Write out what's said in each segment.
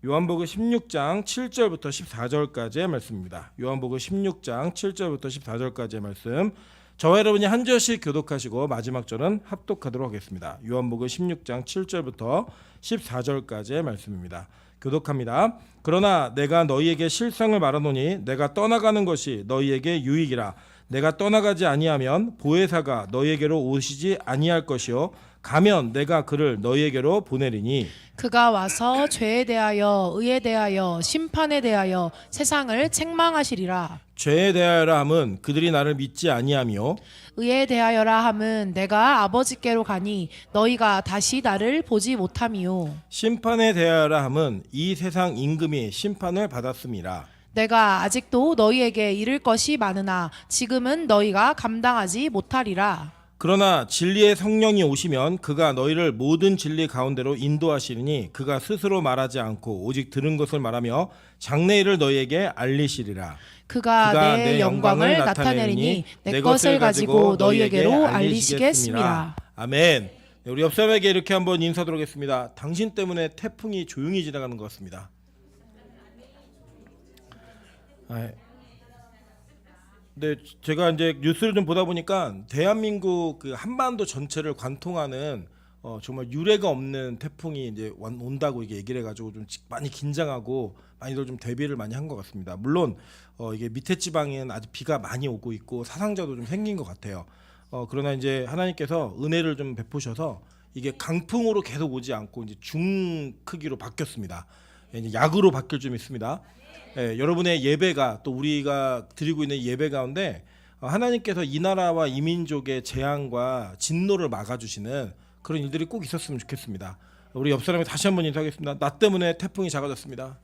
요한복음 16장 7절부터 14절까지의 말씀입니다. 요한복음 16장 7절부터 14절까지의 말씀. 저와 여러분이 한 절씩 교독하시고 마지막 절은 합독하도록 하겠습니다. 요한복음 16장 7절부터 14절까지의 말씀입니다. 교독합니다. 그러나 내가 너희에게 실상을 말하노니 내가 떠나가는 것이 너희에게 유익이라. 내가 떠나가지 아니하면 보혜사가 너희에게로 오시지 아니할 것이요 가면 내가 그를 너희에게로 보내리니 그가 와서 죄에 대하여 의에 대하여 심판에 대하여 세상을 책망하시리라. 죄에 대하여라 함은 그들이 나를 믿지 아니하며 의에 대하여라 함은 내가 아버지께로 가니 너희가 다시 나를 보지 못함이요 심판에 대하여라 함은 이 세상 임금이 심판을 받았음이라. 내가 아직도 너희에게 이를 것이 많으나 지금은 너희가 감당하지 못하리라. 그러나 진리의 성령이 오시면 그가 너희를 모든 진리 가운데로 인도하시리니 그가 스스로 말하지 않고 오직 들은 것을 말하며 장래일을 너희에게 알리시리라. 그가 내 영광을 나타내리니 내 것을 가지고 너희에게로 알리시겠습니다. 아멘. 네, 우리 옆 사람에게 이렇게 한번 인사드리도록 하겠습니다. 당신 때문에 태풍이 조용히 지나가는 것 같습니다. 네, 제가 이제 뉴스를 좀 보다 보니까 대한민국 그 한반도 전체를 관통하는 정말 유례가 없는 태풍이 이제 온다고 이게 얘기를 해가지고 좀 많이 긴장하고 많이들 좀 대비를 많이 한 것 같습니다. 물론 이게 밑에 지방에는 아직 비가 많이 오고 있고 사상자도 좀 생긴 것 같아요. 그러나 이제 하나님께서 은혜를 좀 베푸셔서 이게 강풍으로 계속 오지 않고 이제 중 크기로 바뀌었습니다. 이제 약으로 바뀔 좀 있습니다. 예, 여러분의 예배가 또 우리가 드리고 있는 예배 가운데 하나님께서 이 나라와 이 민족의 재앙과 진노를 막아주시는 그런 일들이 꼭 있었으면 좋겠습니다. 우리 옆 사람이 다시 한번 인사하겠습니다. 나 때문에 태풍이 작아졌습니다.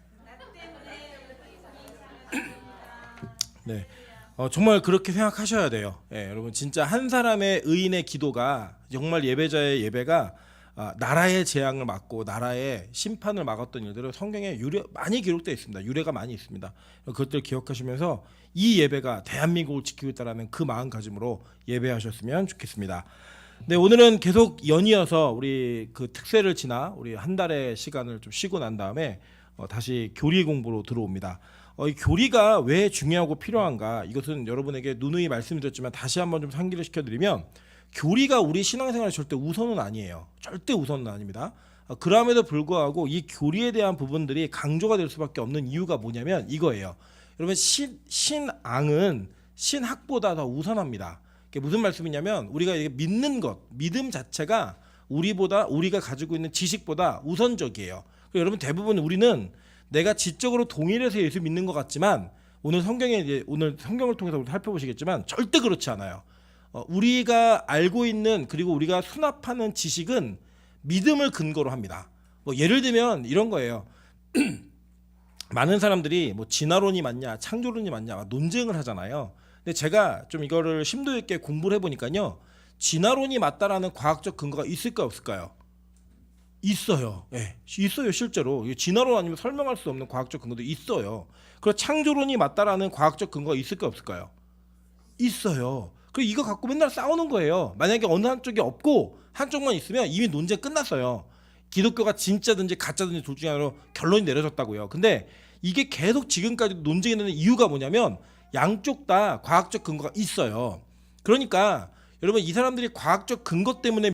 네, 정말 그렇게 생각하셔야 돼요. 예, 여러분 진짜 한 사람의 의인의 기도가 정말 예배자의 예배가 나라의 재앙을 막고 나라의 심판을 막았던 일들은 성경에 많이 기록되어 있습니다. 유래가 많이 있습니다. 그것들 기억하시면서 이 예배가 대한민국을 지키고 있다는 그 마음가짐으로 예배하셨으면 좋겠습니다. 네, 오늘은 계속 연이어서 우리 그 특세를 지나 우리 한 달의 시간을 좀 쉬고 난 다음에 다시 교리 공부로 들어옵니다. 이 교리가 왜 중요하고 필요한가? 이것은 여러분에게 누누이 말씀드렸지만 다시 한번 좀 상기를 시켜드리면 교리가 우리 신앙생활에 절대 우선은 아니에요. 절대 우선은 아닙니다. 그럼에도 불구하고 이 교리에 대한 부분들이 강조가 될 수밖에 없는 이유가 뭐냐면 이거예요. 여러분 신앙은 신학보다 더 우선합니다. 이게 무슨 말씀이냐면 우리가 믿는 것, 믿음 자체가 우리가 가지고 있는 지식보다 우선적이에요. 여러분 대부분 우리는 내가 지적으로 동일해서 예수 믿는 것 같지만 오늘 성경을 통해서 살펴보시겠지만 절대 그렇지 않아요. 우리가 알고 있는 그리고 우리가 수납하는 지식은 믿음을 근거로 합니다. 예를 들면 이런 거예요. 많은 사람들이 진화론이 맞냐 창조론이 맞냐 논쟁을 하잖아요. 근데 제가 좀 이거를 심도 있게 공부를 해보니까요. 진화론이 맞다라는 과학적 근거가 있을까요 없을까요? 있어요. 예, 있어요. 실제로 진화론 아니면 설명할 수 없는 과학적 근거도 있어요. 그리고 창조론이 맞다라는 과학적 근거가 있을까요 없을까요? 있어요. 그리고 이거 갖고 맨날 싸우는 거예요. 만약에 어느 한쪽이 없고 한쪽만 있으면 이미 논쟁 끝났어요. 기독교가 진짜든지 가짜든지 둘 중에 하나로 결론이 내려졌다고요. 근데 이게 계속 지금까지 논쟁이 되는 이유가 뭐냐면 양쪽 다 과학적 근거가 있어요. 그러니까 여러분 이 사람들이 과학적 근거 때문에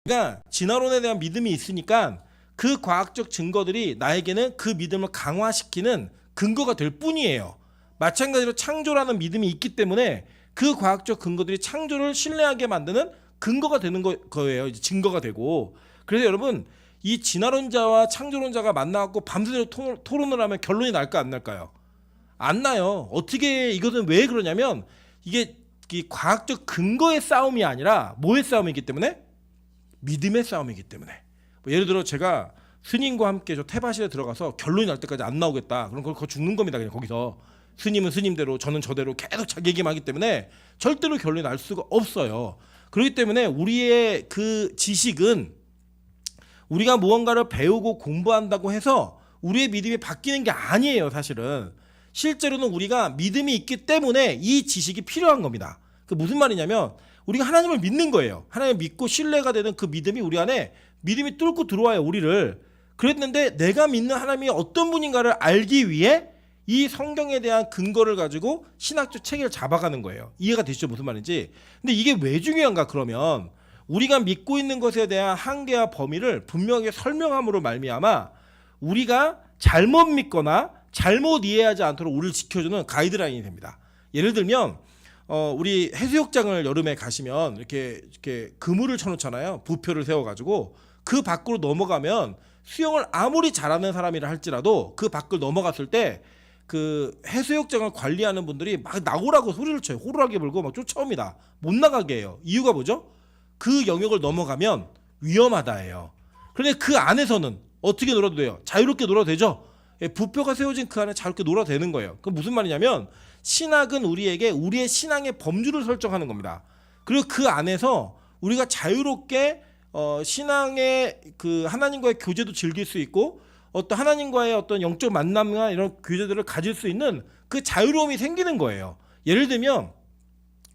그러니까 진화론에 대한 믿음이 있으니까 그 과학적 증거들이 나에게는 그 믿음을 강화시키는 근거가 될 뿐이에요. 마찬가지로 창조라는 믿음이 있기 때문에 그 과학적 근거들이 창조를 신뢰하게 만드는 근거가 되는 거예요. 이제 증거가 되고. 그래서 여러분 이 진화론자와 창조론자가 만나갖고 밤새도록 토론을 하면 결론이 날까 안 날까요? 안 나요. 어떻게 이것은 왜 그러냐면 이게 이 과학적 근거의 싸움이 아니라 뭐의 싸움이기 때문에? 믿음의 싸움이기 때문에. 예를 들어 제가 스님과 함께 저 태바실에 들어가서 결론이 날 때까지 안 나오겠다. 그럼 그거 죽는 겁니다. 그냥 거기서. 스님은 스님대로 저는 저대로 계속 자기 얘기만 하기 때문에 절대로 결론이 날 수가 없어요. 그렇기 때문에 우리의 그 지식은 우리가 무언가를 배우고 공부한다고 해서 우리의 믿음이 바뀌는 게 아니에요. 사실은. 실제로는 우리가 믿음이 있기 때문에 이 지식이 필요한 겁니다. 그 무슨 말이냐면 우리가 하나님을 믿는 거예요. 하나님을 믿고 신뢰가 되는 그 믿음이 우리 안에 믿음이 뚫고 들어와요, 우리를. 그랬는데 내가 믿는 하나님이 어떤 분인가를 알기 위해 이 성경에 대한 근거를 가지고 신학적 체계를 잡아가는 거예요. 이해가 되시죠? 무슨 말인지. 근데 이게 왜 중요한가 그러면 우리가 믿고 있는 것에 대한 한계와 범위를 분명하게 설명함으로 말미암아 우리가 잘못 믿거나 잘못 이해하지 않도록 우리를 지켜주는 가이드라인이 됩니다. 예를 들면 우리 해수욕장을 여름에 가시면 이렇게 그물을 쳐놓잖아요. 부표를 세워가지고 그 밖으로 넘어가면 수영을 아무리 잘하는 사람이라 할지라도 그 밖을 넘어갔을 때 그 해수욕장을 관리하는 분들이 막 나오라고 소리를 쳐요. 호루라기 불고 막 쫓아옵니다. 못 나가게 해요. 이유가 뭐죠? 그 영역을 넘어가면 위험하다예요. 그런데 그 안에서는 어떻게 놀아도 돼요? 자유롭게 놀아도 되죠? 부표가 세워진 그 안에 자유롭게 놀아도 되는 거예요. 그럼 무슨 말이냐면 신학은 우리에게 우리의 신앙의 범주를 설정하는 겁니다. 그리고 그 안에서 우리가 자유롭게 신앙의 그 하나님과의 교제도 즐길 수 있고 어떤 하나님과의 어떤 영적 만남이나 이런 교제들을 가질 수 있는 그 자유로움이 생기는 거예요. 예를 들면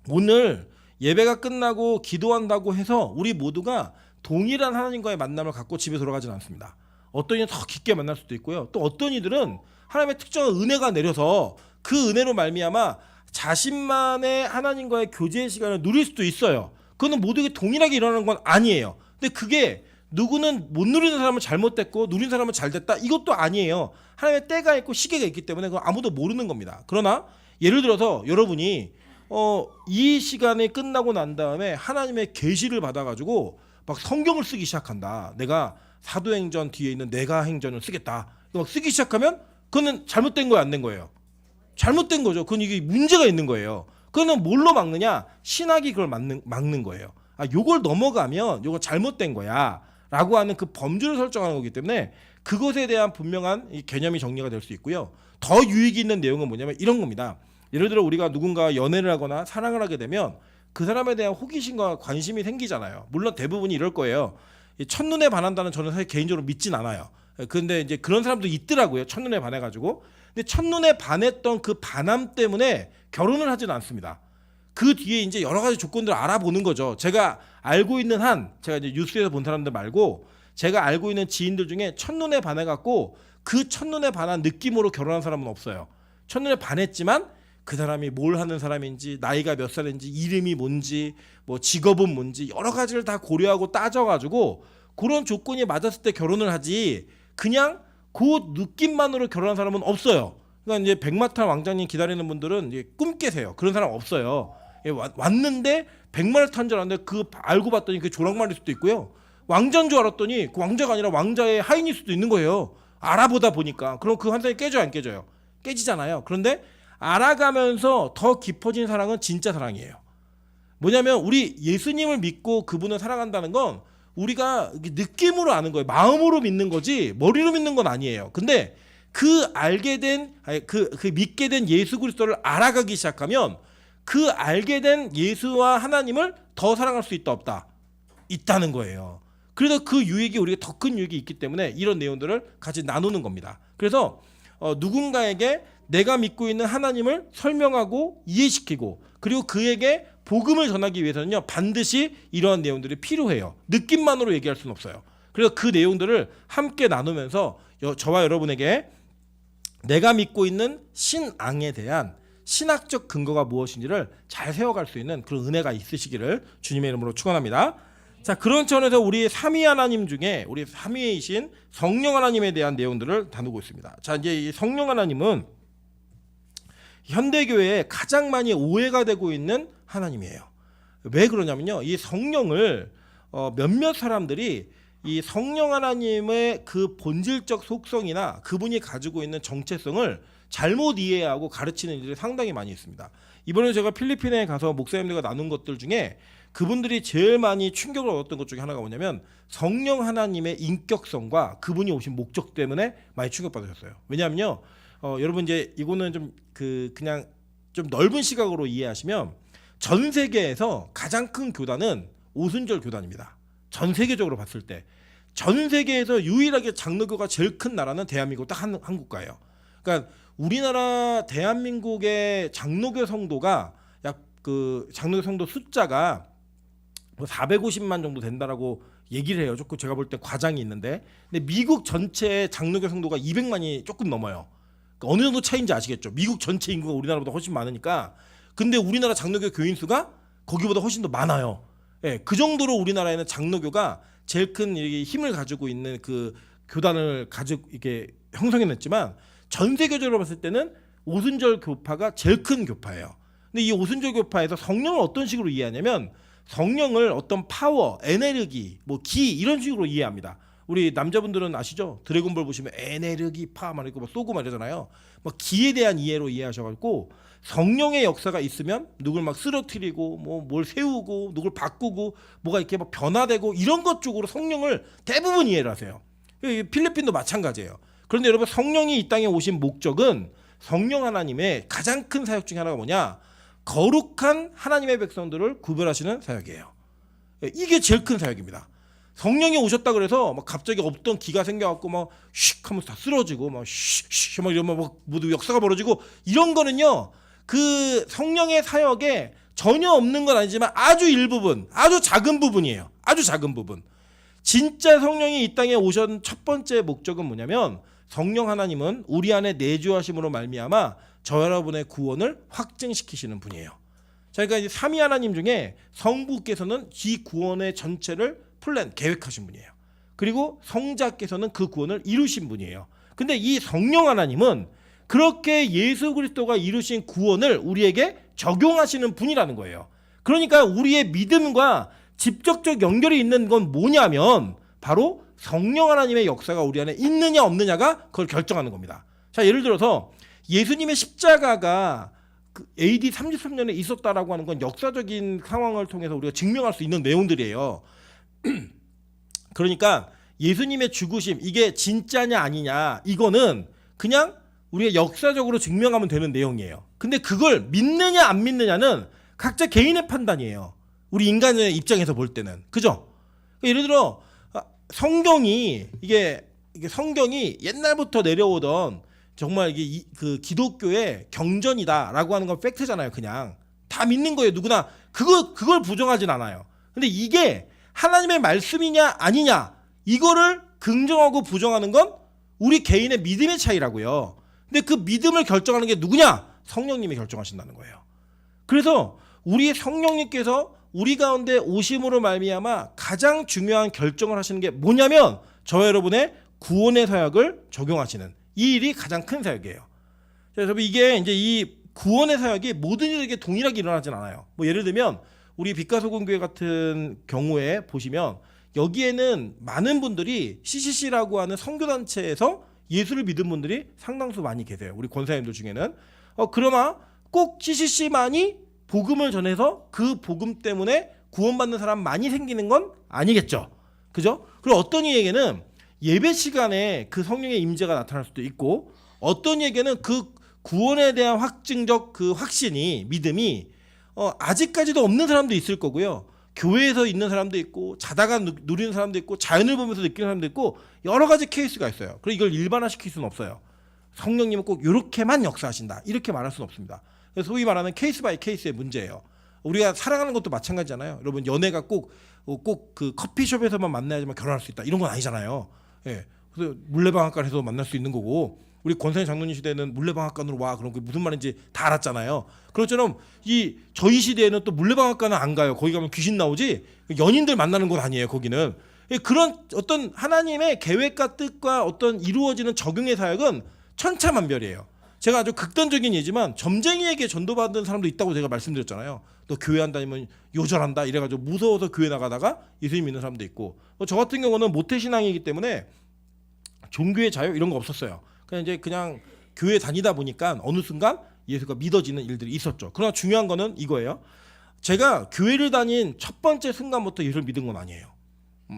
오늘 예배가 끝나고 기도한다고 해서 우리 모두가 동일한 하나님과의 만남을 갖고 집에 돌아가지는 않습니다. 어떤 이는 더 깊게 만날 수도 있고요. 또 어떤 이들은 하나님의 특정한 은혜가 내려서 그 은혜로 말미암아 자신만의 하나님과의 교제의 시간을 누릴 수도 있어요. 그거는 모두에게 동일하게 일어나는 건 아니에요. 근데 그게 누구는 못 누리는 사람은 잘못됐고 누린 사람은 잘됐다 이것도 아니에요. 하나님의 때가 있고 시계가 있기 때문에 그건 아무도 모르는 겁니다. 그러나 예를 들어서 여러분이 이 시간이 끝나고 난 다음에 하나님의 계시를 받아가지고 막 성경을 쓰기 시작한다. 내가 사도행전 뒤에 있는 내가 행전을 쓰겠다. 막 쓰기 시작하면 그거는 잘못된 거예요, 안 된 거예요? 잘못된 거죠. 그건 이게 문제가 있는 거예요. 그거는 뭘로 막느냐? 신학이 그걸 막는 거예요. 요걸 넘어가면 요거 잘못된 거야 라고 하는 그 범주를 설정하는 거기 때문에 그것에 대한 분명한 이 개념이 정리가 될 수 있고요. 더 유익이 있는 내용은 뭐냐면 이런 겁니다. 예를 들어 우리가 누군가 연애를 하거나 사랑을 하게 되면 그 사람에 대한 호기심과 관심이 생기잖아요. 물론 대부분이 이럴 거예요. 첫눈에 반한다는 저는 사실 개인적으로 믿진 않아요. 근데 이제 그런 사람도 있더라고요. 첫눈에 반해가지고. 근데 첫눈에 반했던 그 반함 때문에 결혼을 하지는 않습니다. 그 뒤에 이제 여러 가지 조건들을 알아보는 거죠. 제가 알고 있는 제가 이제 뉴스에서 본 사람들 말고 제가 알고 있는 지인들 중에 첫눈에 반해갖고 그 첫눈에 반한 느낌으로 결혼한 사람은 없어요. 첫눈에 반했지만 그 사람이 뭘 하는 사람인지, 나이가 몇 살인지, 이름이 뭔지, 뭐 직업은 뭔지 여러 가지를 다 고려하고 따져가지고 그런 조건이 맞았을 때 결혼을 하지 그냥 그 느낌만으로 결혼한 사람은 없어요. 그러니까 이제 백마탄 왕자님 기다리는 분들은 이제 꿈 깨세요. 그런 사람 없어요. 왔는데 백마를 탄 줄 알았는데 그 알고 봤더니 그 조랑말일 수도 있고요. 왕자인 줄 알았더니 그 왕자가 아니라 왕자의 하인일 수도 있는 거예요. 알아보다 보니까. 그럼 그 환상이 깨져요, 안 깨져요? 깨지잖아요. 그런데 알아가면서 더 깊어진 사랑은 진짜 사랑이에요. 뭐냐면 우리 예수님을 믿고 그분을 사랑한다는 건 우리가 느낌으로 아는 거예요. 마음으로 믿는 거지 머리로 믿는 건 아니에요. 근데 그 알게 된 그 믿게 된 예수 그리스도를 알아가기 시작하면 그 알게 된 예수와 하나님을 더 사랑할 수 있다 없다? 있다는 거예요. 그래서 그 유익이 우리가 더 큰 유익이 있기 때문에 이런 내용들을 같이 나누는 겁니다. 그래서 누군가에게 내가 믿고 있는 하나님을 설명하고 이해시키고 그리고 그에게 복음을 전하기 위해서는요 반드시 이러한 내용들이 필요해요. 느낌만으로 얘기할 수는 없어요. 그래서 그 내용들을 함께 나누면서 저와 여러분에게 내가 믿고 있는 신앙에 대한 신학적 근거가 무엇인지를 잘 세워갈 수 있는 그런 은혜가 있으시기를 주님의 이름으로 축원합니다. 자, 그런 차원에서 우리 삼위 하나님 중에 우리 삼위이신 성령 하나님에 대한 내용들을 다루고 있습니다. 자, 이제 이 성령 하나님은 현대교회에 가장 많이 오해가 되고 있는 하나님이에요. 왜 그러냐면요, 이 성령을 몇몇 사람들이 이 성령 하나님의 그 본질적 속성이나 그분이 가지고 있는 정체성을 잘못 이해하고 가르치는 일들이 상당히 많이 있습니다. 이번에 제가 필리핀에 가서 목사님들과 나눈 것들 중에 그분들이 제일 많이 충격을 얻었던 것 중에 하나가 뭐냐면 성령 하나님의 인격성과 그분이 오신 목적 때문에 많이 충격받으셨어요. 왜냐하면요, 여러분 이제 이거는 좀 그냥 좀 넓은 시각으로 이해하시면 전 세계에서 가장 큰 교단은 오순절 교단입니다. 전 세계적으로 봤을 때 전 세계에서 유일하게 장로교가 제일 큰 나라는 대한민국 딱 한 국가예요. 그러니까 우리나라 대한민국의 장로교 성도가 약 그 장로교 성도 숫자가 뭐 450만 정도 된다라고 얘기를 해요. 조금 제가 볼 때 과장이 있는데, 근데 미국 전체 장로교 성도가 200만이 조금 넘어요. 그러니까 어느 정도 차이인지 아시겠죠? 미국 전체 인구가 우리나라보다 훨씬 많으니까. 근데 우리나라 장로교 교인 수가 거기보다 훨씬 더 많아요. 예, 그 정도로 우리나라에는 장로교가 제일 큰 힘을 가지고 있는 그 교단을 가지고 이렇게 형성해냈지만, 전 세계적으로 봤을 때는 오순절 교파가 제일 큰 교파예요. 근데 이 오순절 교파에서 성령을 어떤 식으로 이해하냐면, 성령을 어떤 파워, 에너지, 뭐 기 이런 식으로 이해합니다. 우리 남자분들은 아시죠? 드래곤볼 보시면 에너지 파 말이고 뭐 쏘고 말이잖아요. 뭐 기에 대한 이해로 이해하셔가지고, 성령의 역사가 있으면 누굴 막 쓰러뜨리고 뭐 뭘 세우고 누굴 바꾸고 뭐가 이렇게 막 변화되고 이런 것 쪽으로 성령을 대부분 이해를 하세요. 필리핀도 마찬가지예요. 그런데 여러분, 성령이 이 땅에 오신 목적은 성령 하나님의 가장 큰 사역 중에 하나가 뭐냐? 거룩한 하나님의 백성들을 구별하시는 사역이에요. 이게 제일 큰 사역입니다. 성령이 오셨다 그래서 막 갑자기 없던 기가 생겨갖고 막 슉 하면서 다 쓰러지고 막 이러면 막 모두 역사가 벌어지고 이런 거는요, 그 성령의 사역에 전혀 없는 건 아니지만 아주 일부분, 아주 작은 부분이에요. 아주 작은 부분. 진짜 성령이 이 땅에 오신 첫 번째 목적은 뭐냐면, 성령 하나님은 우리 안에 내주하심으로 말미암아 저 여러분의 구원을 확증시키시는 분이에요. 자, 그러니까 삼위 하나님 중에 성부께서는 이 구원의 전체를 계획하신 분이에요. 그리고 성자께서는 그 구원을 이루신 분이에요. 근데 이 성령 하나님은 그렇게 예수 그리스도가 이루신 구원을 우리에게 적용하시는 분이라는 거예요. 그러니까 우리의 믿음과 직접적 연결이 있는 건 뭐냐면, 바로 성령 하나님의 역사가 우리 안에 있느냐 없느냐가 그걸 결정하는 겁니다. 자, 예를 들어서 예수님의 십자가가 그 AD 33년에 있었다라고 하는 건 역사적인 상황을 통해서 우리가 증명할 수 있는 내용들이에요. 그러니까 예수님의 죽으심, 이게 진짜냐 아니냐, 이거는 그냥 우리가 역사적으로 증명하면 되는 내용이에요. 근데 그걸 믿느냐 안 믿느냐는 각자 개인의 판단이에요. 우리 인간의 입장에서 볼 때는. 그죠? 예를 들어 성경이 이게 성경이 옛날부터 내려오던 정말 이게 그 기독교의 경전이다라고 하는 건 팩트잖아요. 그냥 다 믿는 거예요. 누구나 그걸 부정하진 않아요. 근데 이게 하나님의 말씀이냐 아니냐, 이거를 긍정하고 부정하는 건 우리 개인의 믿음의 차이라고요. 근데 그 믿음을 결정하는 게 누구냐? 성령님이 결정하신다는 거예요. 그래서 우리 성령님께서 우리 가운데 오심으로 말미암아 가장 중요한 결정을 하시는 게 뭐냐면, 저 여러분의 구원의 사역을 적용하시는 이 일이 가장 큰 사역이에요. 자, 여러분, 이게 이제 이 구원의 사역이 모든 이들에게 동일하게 일어나진 않아요. 뭐 예를 들면 우리 빛가소금교회 같은 경우에 보시면, 여기에는 많은 분들이 CCC라고 하는 선교단체에서 예수를 믿은 분들이 상당수 많이 계세요. 우리 권사님들 중에는. 그러나 꼭 CCC만이 복음을 전해서 그 복음 때문에 구원받는 사람 많이 생기는 건 아니겠죠. 그죠? 그리고 어떤 이에게는 예배 시간에 그 성령의 임재가 나타날 수도 있고, 어떤 이에게는 그 구원에 대한 확증적 그 확신이, 믿음이 아직까지도 없는 사람도 있을 거고요. 교회에서 있는 사람도 있고, 자다가 누리는 사람도 있고, 자연을 보면서 느끼는 사람도 있고, 여러 가지 케이스가 있어요. 그리고 이걸 일반화시킬 수는 없어요. 성령님은 꼭 이렇게만 역사하신다, 이렇게 말할 수는 없습니다. 그래서 소위 말하는 케이스 바이 케이스의 문제예요. 우리가 살아가는 것도 마찬가지잖아요. 여러분, 연애가 꼭 그 커피숍에서만 만나야지만 결혼할 수 있다, 이런 건 아니잖아요. 예. 그래서 물레방앗간에서 만날 수 있는 거고, 우리 권사님 장로님 시대에는 물레방앗간으로 와, 그런 게 무슨 말인지 다 알았잖아요. 그것처럼 저희 시대에는 또 물레방앗간은 안 가요. 거기 가면 귀신 나오지 연인들 만나는 곳 아니에요. 거기는. 그런 어떤 하나님의 계획과 뜻과 어떤 이루어지는 적용의 사역은 천차만별이에요. 제가 아주 극단적인 예지만, 점쟁이에게 전도받은 사람도 있다고 제가 말씀드렸잖아요. 너 교회 안 다니면 요절한다 이래가지고 무서워서 교회 나가다가 예수님 믿는 사람도 있고, 저 같은 경우는 모태신앙이기 때문에 종교의 자유 이런 거 없었어요. 그냥 교회 다니다 보니까 어느 순간 예수가 믿어지는 일들이 있었죠. 그러나 중요한 거는 이거예요. 제가 교회를 다닌 첫 번째 순간부터 예수를 믿은 건 아니에요.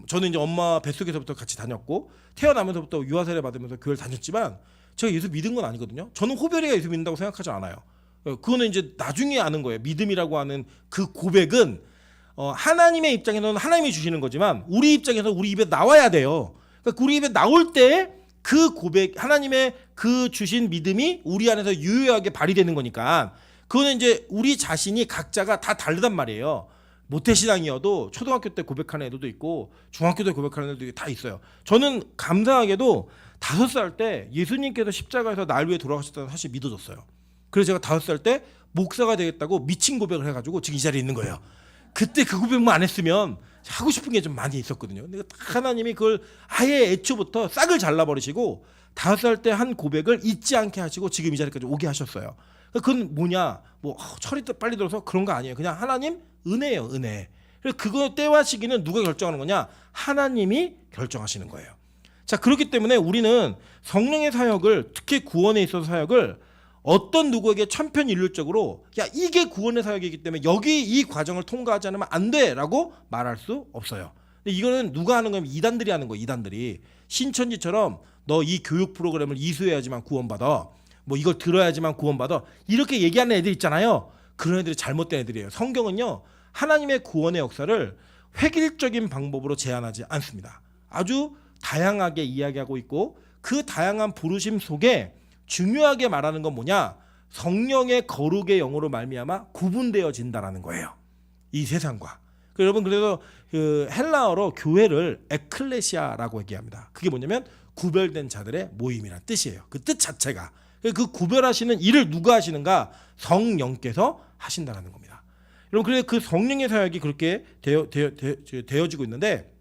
저는 이제 엄마 뱃속에서부터 같이 다녔고, 태어나면서부터 유아 세례 받으면서 교회를 다녔지만, 제가 예수 믿은 건 아니거든요. 저는 호별이가 예수 믿는다고 생각하지 않아요. 그거는 이제 나중에 아는 거예요. 믿음이라고 하는 그 고백은 하나님의 입장에서는 하나님이 주시는 거지만, 우리 입장에서 우리 입에 나와야 돼요. 그러니까 우리 입에 나올 때 그 고백, 하나님의 그 주신 믿음이 우리 안에서 유효하게 발휘되는 거니까, 그거는 이제 우리 자신이 각자가 다 다르단 말이에요. 모태신앙이어도 초등학교 때 고백하는 애들도 있고 중학교 때 고백하는 애들도 다 있어요. 저는 감사하게도 5살 때 예수님께서 십자가에서 날 위해 돌아가셨다는 사실 믿어졌어요. 그래서 제가 5살 때 목사가 되겠다고 미친 고백을 해가지고 지금 이 자리에 있는 거예요. 그때 그 고백만 안 했으면 하고 싶은 게 좀 많이 있었거든요. 근데 하나님이 그걸 아예 애초부터 싹을 잘라버리시고 5살 때 한 고백을 잊지 않게 하시고 지금 이 자리까지 오게 하셨어요. 그건 뭐냐, 뭐 철이 빨리 들어서 그런 거 아니에요. 그냥 하나님 은혜예요, 은혜. 그래서 그거 때와 시기는 누가 결정하는 거냐? 하나님이 결정하시는 거예요. 자, 그렇기 때문에 우리는 성령의 사역을, 특히 구원에 있어서 사역을 어떤 누구에게 천편일률적으로 야 이게 구원의 사역이기 때문에 여기 이 과정을 통과하지 않으면 안 돼라고 말할 수 없어요. 근데 이거는 누가 하는 거냐면 이단들이 하는 거예요. 이단들이 신천지처럼 너 이 교육 프로그램을 이수해야지만 구원받아, 뭐 이걸 들어야지만 구원받아, 이렇게 얘기하는 애들 있잖아요. 그런 애들이 잘못된 애들이에요. 성경은요 하나님의 구원의 역사를 획일적인 방법으로 제한하지 않습니다. 아주 다양하게 이야기하고 있고 그 다양한 부르심 속에 중요하게 말하는 건 뭐냐? 성령의 거룩의 영으로 말미암아 구분되어진다라는 거예요. 이 세상과. 여러분 그래서 그 헬라어로 교회를 에클레시아라고 얘기합니다. 그게 뭐냐면 구별된 자들의 모임이란 뜻이에요. 그 뜻 자체가. 그 구별하시는 일을 누가 하시는가? 성령께서 하신다라는 겁니다. 여러분 그래서 그 성령의 사역이 그렇게 되어지고 있는데,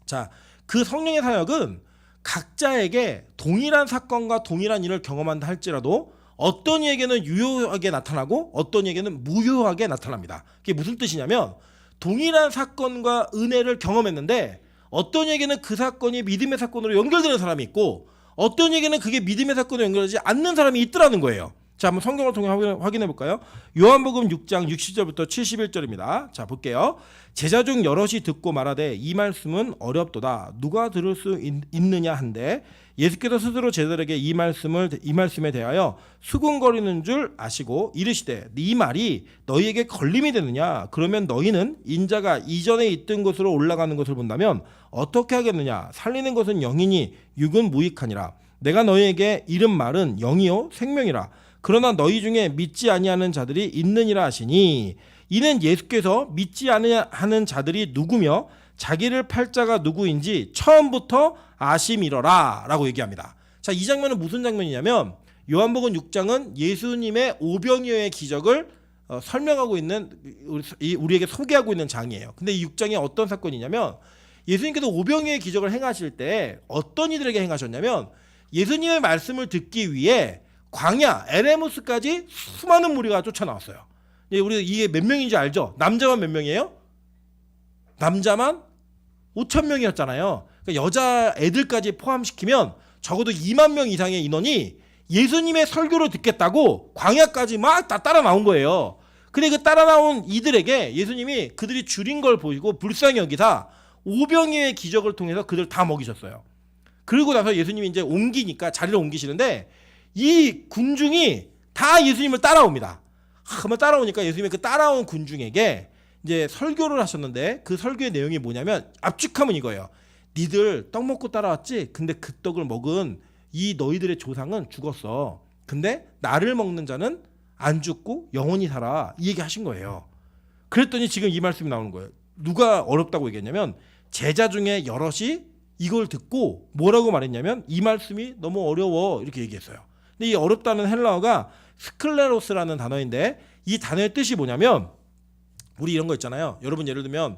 자, 그 성령의 사역은 각자에게 동일한 사건과 동일한 일을 경험한다 할지라도 어떤 이에게는 유효하게 나타나고 어떤 이에게는 무효하게 나타납니다. 그게 무슨 뜻이냐면 동일한 사건과 은혜를 경험했는데 어떤 이에게는 그 사건이 믿음의 사건으로 연결되는 사람이 있고 어떤 이에게는 그게 믿음의 사건으로 연결되지 않는 사람이 있더라는 거예요. 자, 한번 성경을 통해 확인해 볼까요? 요한복음 6장 60절부터 71절입니다. 자, 볼게요. 제자 중 여럿이 듣고 말하되 이 말씀은 어렵도다. 누가 들을 수 있느냐 한데 예수께서 스스로 제자들에게 이 말씀에 대하여 수군거리는 줄 아시고 이르시되 이 말이 너희에게 걸림이 되느냐? 그러면 너희는 인자가 이전에 있던 곳으로 올라가는 것을 본다면 어떻게 하겠느냐? 살리는 것은 영이니 육은 무익하니라. 내가 너희에게 이른 말은 영이요 생명이라. 그러나 너희 중에 믿지 아니하는 자들이 있느니라 하시니 이는 예수께서 믿지 아니하는 자들이 누구며 자기를 팔 자가 누구인지 처음부터 아심이러라 라고 얘기합니다. 자, 이 장면은 무슨 장면이냐면 요한복음 6장은 예수님의 오병이어의 기적을 설명하고 있는, 우리에게 소개하고 있는 장이에요. 근데 이 6장이 어떤 사건이냐면 예수님께서 오병이어의 기적을 행하실 때 어떤 이들에게 행하셨냐면 예수님의 말씀을 듣기 위해 광야 에레무스까지 수많은 무리가 쫓아나왔어요. 우리 이게 몇 명인지 알죠? 남자만 몇 명이에요? 남자만 5,000명이었잖아요. 그러니까 여자 애들까지 포함시키면 적어도 2만 명 이상의 인원이 예수님의 설교를 듣겠다고 광야까지 막 다 따라 나온 거예요. 근데 그 따라 나온 이들에게 예수님이 그들이 줄인 걸 보이고 불쌍히 여기사 오병이어의 기적을 통해서 그들 다 먹이셨어요. 그리고 나서 예수님이 이제 옮기니까 자리를 옮기시는데 이 군중이 다 예수님을 따라옵니다. 한번 따라오니까 예수님이 그 따라온 군중에게 이제 설교를 하셨는데 그 설교의 내용이 뭐냐면 압축하면 이거예요. 니들 떡 먹고 따라왔지? 근데 그 떡을 먹은 이 너희들의 조상은 죽었어. 근데 나를 먹는 자는 안 죽고 영원히 살아. 이 얘기 하신 거예요. 그랬더니 지금 이 말씀이 나오는 거예요. 누가 어렵다고 얘기했냐면 제자 중에 여럿이 이걸 듣고 뭐라고 말했냐면 이 말씀이 너무 어려워 이렇게 얘기했어요. 근데 이 어렵다는 헬라어가 스클레로스라는 단어인데 이 단어의 뜻이 뭐냐면 우리 이런 거 있잖아요. 여러분 예를 들면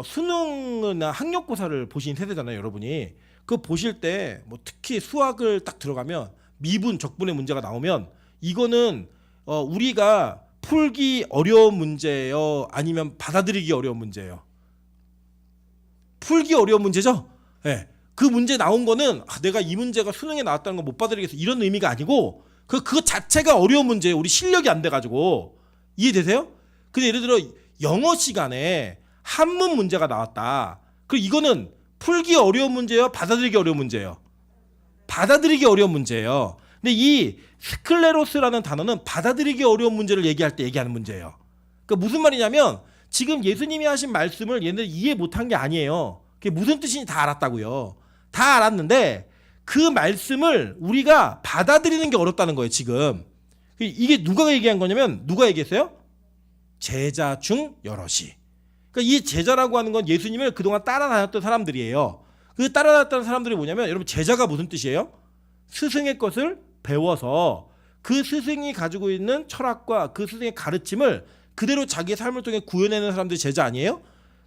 수능이나 학력고사를 보신 세대잖아요. 여러분이 그거 보실 때 뭐 특히 수학을 딱 들어가면 미분 적분의 문제가 나오면 이거는 우리가 풀기 어려운 문제예요? 아니면 받아들이기 어려운 문제예요? 풀기 어려운 문제죠? 네. 그 문제 나온 거는 내가 이 문제가 수능에 나왔다는 거 못 받아들이겠어 이런 의미가 아니고 그거 자체가 어려운 문제예요. 우리 실력이 안 돼가지고. 이해되세요? 근데 예를 들어 영어 시간에 한문 문제가 나왔다. 그럼 이거는 풀기 어려운 문제예요? 받아들이기 어려운 문제예요? 받아들이기 어려운 문제예요. 근데 이 스클레로스라는 단어는 받아들이기 어려운 문제를 얘기할 때 얘기하는 문제예요. 그러니까 무슨 말이냐면 지금 예수님이 하신 말씀을 얘네들 이해 못한 게 아니에요. 그게 무슨 뜻인지 다 알았다고요. 다 알았는데 그 말씀을 우리가 받아들이는 게 어렵다는 거예요. 지금 이게 누가 얘기한 거냐면 누가 얘기했어요? 제자 중 여럿이. 그러니까 이 제자라고 하는 건 예수님을 그동안 따라다녔던 사람들이에요. 그 따라다녔던 사람들이 뭐냐면 여러분 제자가 무슨 뜻이에요? 스승의 것을 배워서 그 스승이 가지고 있는 철학과 그 스승의 가르침을 그대로 자기의 삶을 통해 구현해내는 사람들이 제자 아니에요?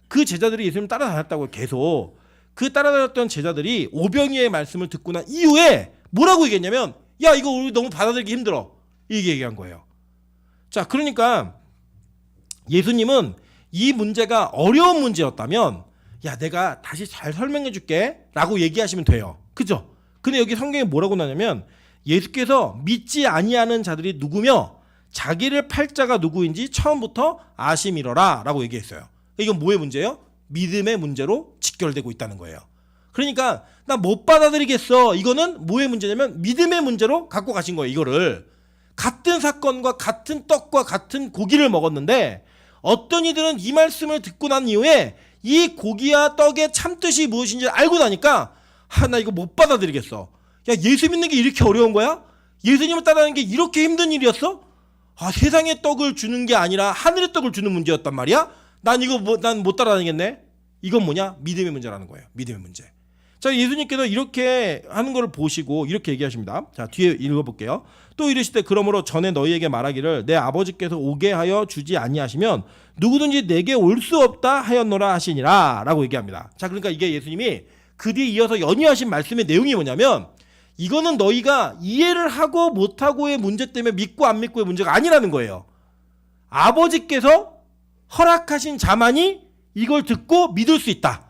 그 제자들이 예수님을 따라다녔다고 계속. 그 따라다녔던 제자들이 오병이어의 말씀을 듣고 난 이후에 뭐라고 얘기했냐면 야 이거 우리 너무 받아들이기 힘들어 이게 얘기한 거예요. 자 그러니까 예수님은 이 문제가 어려운 문제였다면 야 내가 다시 잘 설명해 줄게 라고 얘기하시면 돼요. 그죠? 근데 여기 성경에 뭐라고 나냐면 예수께서 믿지 아니하는 자들이 누구며 자기를 팔 자가 누구인지 처음부터 아심이러라 라고 얘기했어요. 이건 뭐의 문제예요? 믿음의 문제로 직결되고 있다는 거예요. 그러니까 나 못 받아들이겠어. 이거는 뭐의 문제냐면 믿음의 문제로 갖고 가신 거예요. 이거를 같은 사건과 같은 떡과 같은 고기를 먹었는데 어떤 이들은 이 말씀을 듣고 난 이후에 이 고기와 떡의 참뜻이 무엇인지 알고 나니까 나 이거 못 받아들이겠어. 야 예수 믿는 게 이렇게 어려운 거야? 예수님을 따르는 게 이렇게 힘든 일이었어? 세상의 떡을 주는 게 아니라 하늘의 떡을 주는 문제였단 말이야? 난 못 따라다니겠네. 이건 뭐냐? 믿음의 문제라는 거예요. 믿음의 문제. 자, 예수님께서 이렇게 하는 걸 보시고 이렇게 얘기하십니다. 자, 뒤에 읽어볼게요. 또 이르시되 그러므로 전에 너희에게 말하기를 내 아버지께서 오게 하여 주지 아니하시면 누구든지 내게 올 수 없다 하였노라 하시니라 라고 얘기합니다. 자, 그러니까 이게 예수님이 그 뒤에 이어서 연이하신 말씀의 내용이 뭐냐면 이거는 너희가 이해를 하고 못하고의 문제 때문에 믿고 안 믿고의 문제가 아니라는 거예요. 아버지께서 허락하신 자만이 이걸 듣고 믿을 수 있다.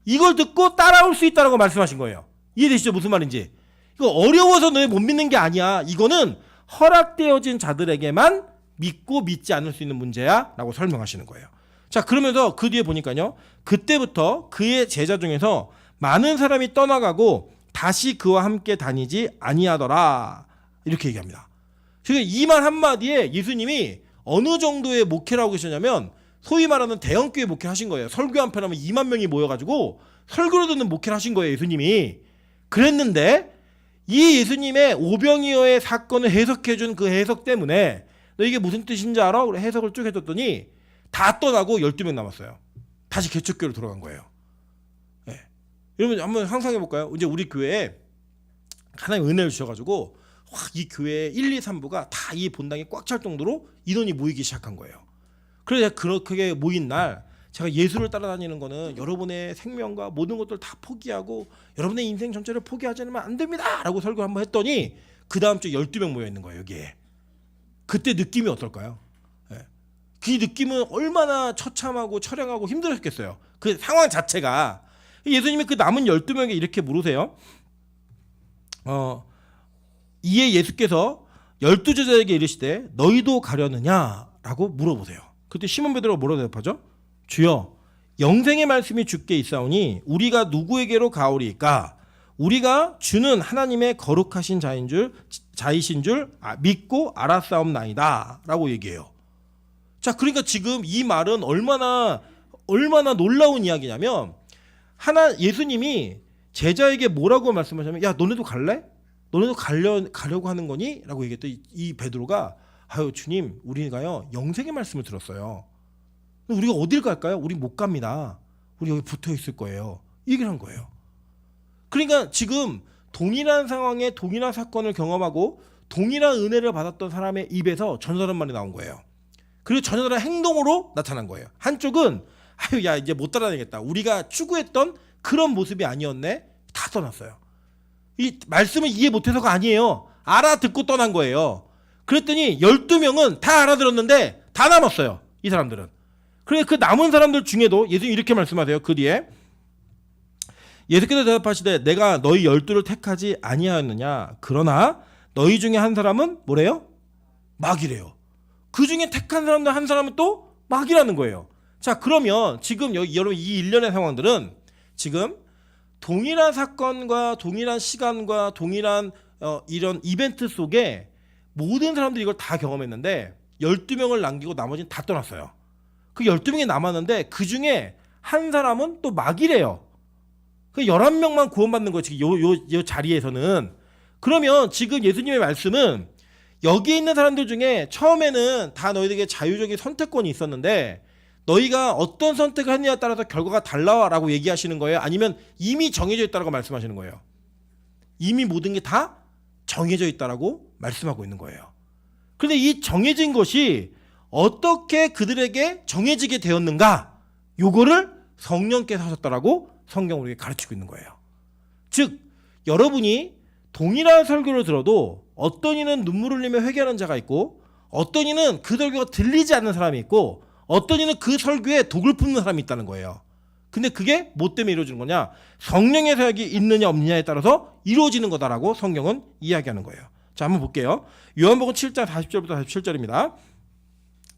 이걸 듣고 따라올 수 있다라고 말씀하신 거예요. 이해되시죠? 무슨 말인지. 이거 어려워서 너희 못 믿는 게 아니야. 이거는 허락되어진 자들에게만 믿고 믿지 않을 수 있는 문제야 라고 설명하시는 거예요. 자 그러면서 그 뒤에 보니까요. 그때부터 그의 제자 중에서 많은 사람이 떠나가고 다시 그와 함께 다니지 아니하더라 이렇게 얘기합니다. 그러니까 이 말 한마디에 예수님이 어느 정도의 목회를 하고 계셨냐면 소위 말하는 대형교회 목회를 하신 거예요. 설교 한 편 하면 2만 명이 모여가지고 설교를 듣는 목회를 하신 거예요. 예수님이. 그랬는데 이 예수님의 오병이어의 사건을 해석해준 그 해석 때문에 너 이게 무슨 뜻인지 알아? 해석을 쭉 해줬더니 다 떠나고 12명 남았어요. 다시 개척교회로 돌아간 거예요. 네. 여러분 한번 상상해볼까요? 이제 우리 교회에 하나님 은혜를 주셔가지고 이 교회 1, 2, 3부가 다 이 본당에 꽉 찰 정도로 인원이 모이기 시작한 거예요. 그래서 그렇게 모인 날 제가 예수를 따라다니는 거는 여러분의 생명과 모든 것들 다 포기하고 여러분의 인생 전체를 포기하지 않으면 안 됩니다 라고 설교를 한번 했더니 그 다음 주에 12명 모여 있는 거예요. 여기에. 그때 느낌이 어떨까요? 네. 그 느낌은 얼마나 처참하고 처량하고 힘들었겠어요. 그 상황 자체가. 예수님이 그 남은 12명에게 이렇게 물으세요. 이에 예수께서 12제자에게 이르시되 너희도 가려느냐 라고 물어보세요. 그때 시몬 베드로가 뭐라고 대답하죠? 주여 영생의 말씀이 주께 있사오니 우리가 누구에게로 가오리까? 우리가 주는 하나님의 거룩하신 자이신 줄 믿고 알았사옵나이다 라고 얘기해요. 자 그러니까 지금 이 말은 얼마나 놀라운 이야기냐면 예수님이 제자에게 뭐라고 말씀하시냐면 야 너네도 갈래? 너네도 가려고 하는 거니? 라고 얘기했더니 이 베드로가 아유 주님 우리가요 영생의 말씀을 들었어요. 우리가 어딜 갈까요? 우리 못 갑니다. 우리 여기 붙어 있을 거예요. 이 얘기를 한 거예요. 그러니까 지금 동일한 상황에 동일한 사건을 경험하고 동일한 은혜를 받았던 사람의 입에서 전설한 말이 나온 거예요. 그리고 전설한 행동으로 나타난 거예요. 한쪽은 아유 야 이제 못 따라다니겠다. 우리가 추구했던 그런 모습이 아니었네. 다 떠났어요. 이 말씀을 이해 못해서가 아니에요. 알아듣고 떠난 거예요. 그랬더니 12명은 다 알아들었는데 다 남았어요. 이 사람들은. 그래 그 남은 사람들 중에도 예수님 이렇게 말씀하세요. 그 뒤에 예수께서 대답하시되 내가 너희 12를 택하지 아니하였느냐. 그러나 너희 중에 한 사람은 뭐래요? 마귀래요. 그 중에 택한 사람들 한 사람은 또 마귀라는 거예요. 자 그러면 지금 여러분 이 일련의 상황들은 지금 동일한 사건과 동일한 시간과 동일한 이런 이벤트 속에 모든 사람들이 이걸 다 경험했는데 12명을 남기고 나머지는 다 떠났어요. 그 12명이 남았는데 그 중에 한 사람은 또 마귀래요. 그 11명만 구원받는 거예요. 지금 요 자리에서는. 그러면 지금 예수님의 말씀은 여기에 있는 사람들 중에 처음에는 다 너희들에게 자유적인 선택권이 있었는데 너희가 어떤 선택을 했느냐에 따라서 결과가 달라라고 얘기하시는 거예요? 아니면 이미 정해져 있다라고 말씀하시는 거예요? 이미 모든 게 다 정해져 있다라고 말씀하고 있는 거예요. 그런데 이 정해진 것이 어떻게 그들에게 정해지게 되었는가? 요거를 성령께서 하셨다라고 성경은 우리에게 가르치고 있는 거예요. 즉 여러분이 동일한 설교를 들어도 어떤 이는 눈물을 흘리며 회개하는 자가 있고 어떤 이는 그 설교가 들리지 않는 사람이 있고 어떤 이는 그 설교에 독을 품는 사람이 있다는 거예요. 근데 그게 뭐 때문에 이루어지는 거냐? 성령의 사역이 있느냐 없느냐에 따라서 이루어지는 거다라고 성경은 이야기하는 거예요. 자, 한번 볼게요. 요한복음 7장 40절부터 47절입니다.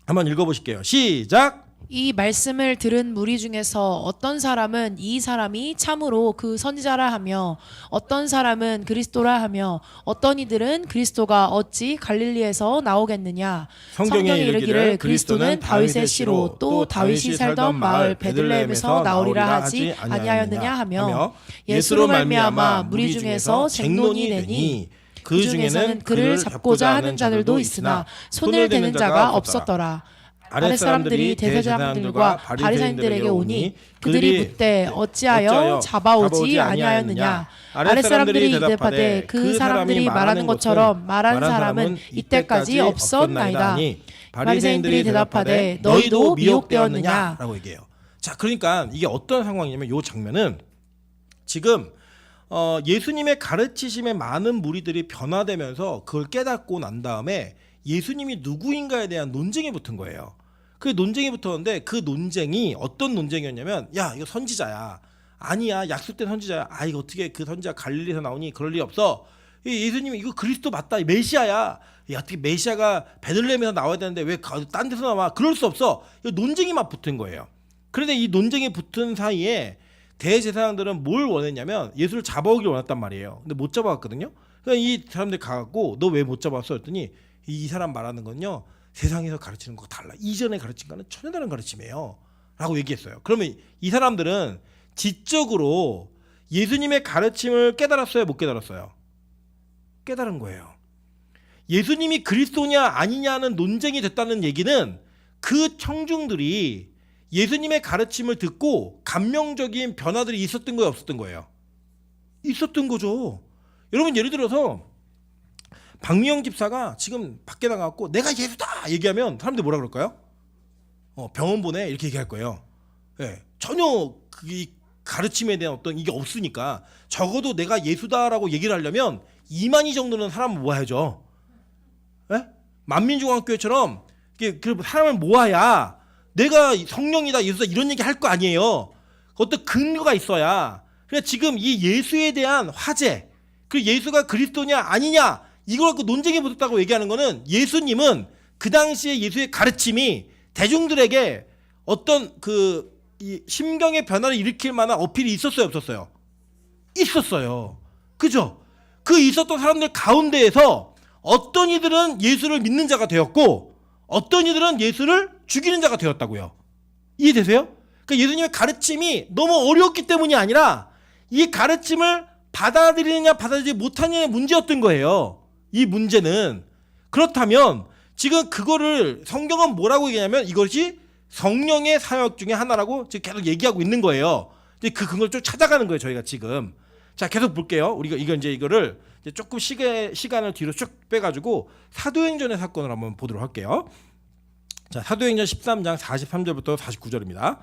한번 읽어보실게요. 시작. 이 말씀을 들은 무리 중에서 어떤 사람은 이 사람이 참으로 그 선지자라 하며 어떤 사람은 그리스도라 하며 어떤 이들은 그리스도가 어찌 갈릴리에서 나오겠느냐. 성경에 이르기를 그리스도는 다윗의 씨로 또 다윗이 살던 마을 베들레헴에서 나오리라 하지 아니하였느냐 하며 예수로 말미암아 무리 중에서 쟁론이 되니 그 중에서는 그를 잡고자 하는 자들도 있으나 손을 대는 자가 없었더라. 아랫사람들이 대제사장들과 바리새인들에게 오니 그들이 묻되 어찌하여 잡아오지 아니하였느냐. 아랫사람들이 대답하되 그 사람들이 말하는 것처럼 말한 사람은 이때까지 없었나이다. 바리새인들이 대답하되 너희도 미혹되었느냐 라고 얘기해요. 자, 그러니까 이게 어떤 상황이냐면 이 장면은 지금 예수님의 가르치심에 많은 무리들이 변화되면서 그걸 깨닫고 난 다음에 예수님이 누구인가에 대한 논쟁이 붙은 거예요. 그 논쟁이 붙었는데 그 논쟁이 어떤 논쟁이었냐면 야 이거 선지자야. 아니야 약속된 선지자야. 아 이거 어떻게 그 선지자 갈릴리에서 나오니 그럴 리 없어. 예수님이 이거 그리스도 맞다. 메시아야. 야 어떻게 메시아가 베들레헴에서 나와야 되는데 왜 딴 데서 나와. 그럴 수 없어. 이 논쟁이 막 붙은 거예요. 그런데 이 논쟁이 붙은 사이에 대제사장들은 뭘 원했냐면 예수를 잡아오길 원했단 말이에요. 근데 못 잡아왔거든요. 그러니까 이 사람들 가갖고 너 왜 못 잡아왔어? 했더니 이 사람 말하는 건요. 세상에서 가르치는 거 달라. 이전에 가르친 거는 전혀 다른 가르침이에요. 라고 얘기했어요. 그러면 이 사람들은 지적으로 예수님의 가르침을 깨달았어요? 못 깨달았어요? 깨달은 거예요. 예수님이 그리스도냐 아니냐는 논쟁이 됐다는 얘기는 그 청중들이 예수님의 가르침을 듣고 감명적인 변화들이 있었던 거예요? 없었던 거예요? 있었던 거죠. 여러분 예를 들어서 박미영 집사가 지금 밖에 나가고 내가 예수다 얘기하면 사람들이 뭐라 그럴까요? 병원 보내 이렇게 얘기할 거예요. 예, 전혀 그 가르침에 대한 어떤 이게 없으니까 적어도 내가 예수다라고 얘기를 하려면 이만희 정도는 사람을 모아야죠. 예? 만민중앙교회처럼 사람을 모아야 내가 성령이다 예수다 이런 얘기 할 거 아니에요. 어떤 근거가 있어야. 그러니까 지금 이 예수에 대한 화제, 그 예수가 그리스도냐 아니냐 이걸 갖고 논쟁이 붙었다고 얘기하는 거는 예수님은 그 당시에 예수의 가르침이 대중들에게 어떤 이 심경의 변화를 일으킬 만한 어필이 있었어요, 없었어요? 있었어요. 그죠? 그 있었던 사람들 가운데에서 어떤 이들은 예수를 믿는 자가 되었고 어떤 이들은 예수를 죽이는 자가 되었다고요. 이해되세요? 그러니까 예수님의 가르침이 너무 어려웠기 때문이 아니라 이 가르침을 받아들이느냐 받아들이지 못하느냐의 문제였던 거예요. 이 문제는. 그렇다면 지금 그거를 성경은 뭐라고 얘기하냐면 이것이 성령의 사역 중에 하나라고 지금 계속 얘기하고 있는 거예요. 그 근거를 좀 찾아가는 거예요, 저희가 지금. 자, 계속 볼게요. 우리가 이거를 이제 조금 시간을 뒤로 쭉 빼가지고 사도행전의 사건을 한번 보도록 할게요. 자, 사도행전 13장 43절부터 49절입니다.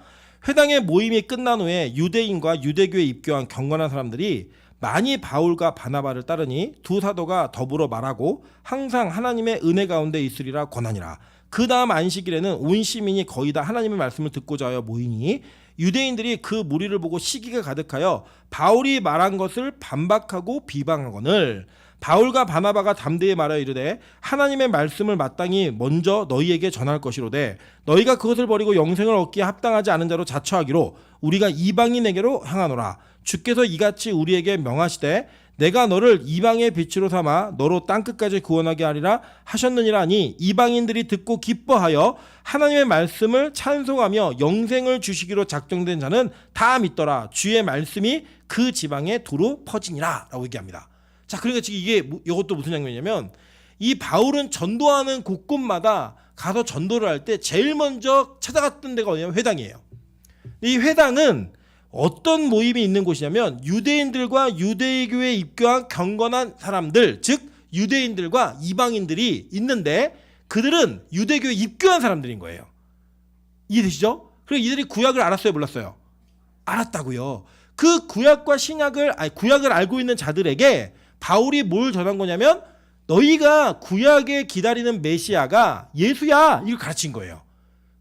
회당의 모임이 끝난 후에 유대인과 유대교에 입교한 경건한 사람들이 많이 바울과 바나바를 따르니 두 사도가 더불어 말하고 항상 하나님의 은혜 가운데 있으리라 권하니라. 그 다음 안식일에는 온 시민이 거의 다 하나님의 말씀을 듣고자 하여 모이니 유대인들이 그 무리를 보고 시기가 가득하여 바울이 말한 것을 반박하고 비방하거늘 바울과 바나바가 담대히 말하여 이르되 하나님의 말씀을 마땅히 먼저 너희에게 전할 것이로되 너희가 그것을 버리고 영생을 얻기에 합당하지 않은 자로 자처하기로 우리가 이방인에게로 향하노라. 주께서 이같이 우리에게 명하시되 내가 너를 이방의 빛으로 삼아 너로 땅끝까지 구원하게 하리라 하셨느니라 하니 이방인들이 듣고 기뻐하여 하나님의 말씀을 찬송하며 영생을 주시기로 작정된 자는 다 믿더라. 주의 말씀이 그 지방에 두루 퍼지니라 라고 얘기합니다. 자, 그러니까 지금 이것도 무슨 장면이냐면 이 바울은 전도하는 곳곳마다 가서 전도를 할 때 제일 먼저 찾아갔던 데가 어디냐면 회당이에요. 이 회당은 어떤 모임이 있는 곳이냐면 유대인들과 유대교에 입교한 경건한 사람들, 즉 유대인들과 이방인들이 있는데 그들은 유대교에 입교한 사람들인 거예요. 이해되시죠? 그리고 이들이 구약을 알았어요, 몰랐어요? 알았다고요. 그 구약과 구약을 알고 있는 자들에게 바울이 뭘 전한 거냐면 너희가 구약에 기다리는 메시아가 예수야, 이걸 가르친 거예요.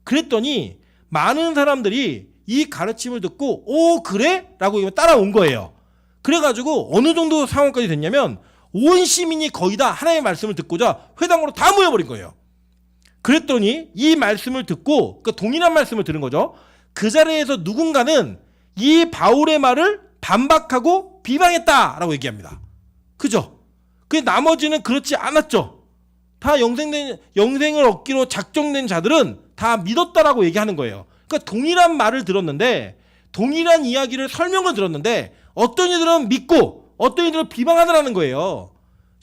그랬더니 많은 사람들이 이 가르침을 듣고 오 그래? 라고 따라온 거예요. 그래가지고 어느 정도 상황까지 됐냐면 온 시민이 거의 다 하나님의 말씀을 듣고자 회당으로 다 모여버린 거예요. 그랬더니 이 말씀을 듣고 그러니까 동일한 말씀을 들은 거죠. 그 자리에서 누군가는 이 바울의 말을 반박하고 비방했다라고 얘기합니다. 그죠? 그 나머지는 그렇지 않았죠. 다 영생을 얻기로 작정된 자들은 다 믿었다라고 얘기하는 거예요. 그러니까 동일한 말을 들었는데 동일한 이야기를 설명을 들었는데 어떤 이들은 믿고 어떤 이들은 비방하더라는 거예요.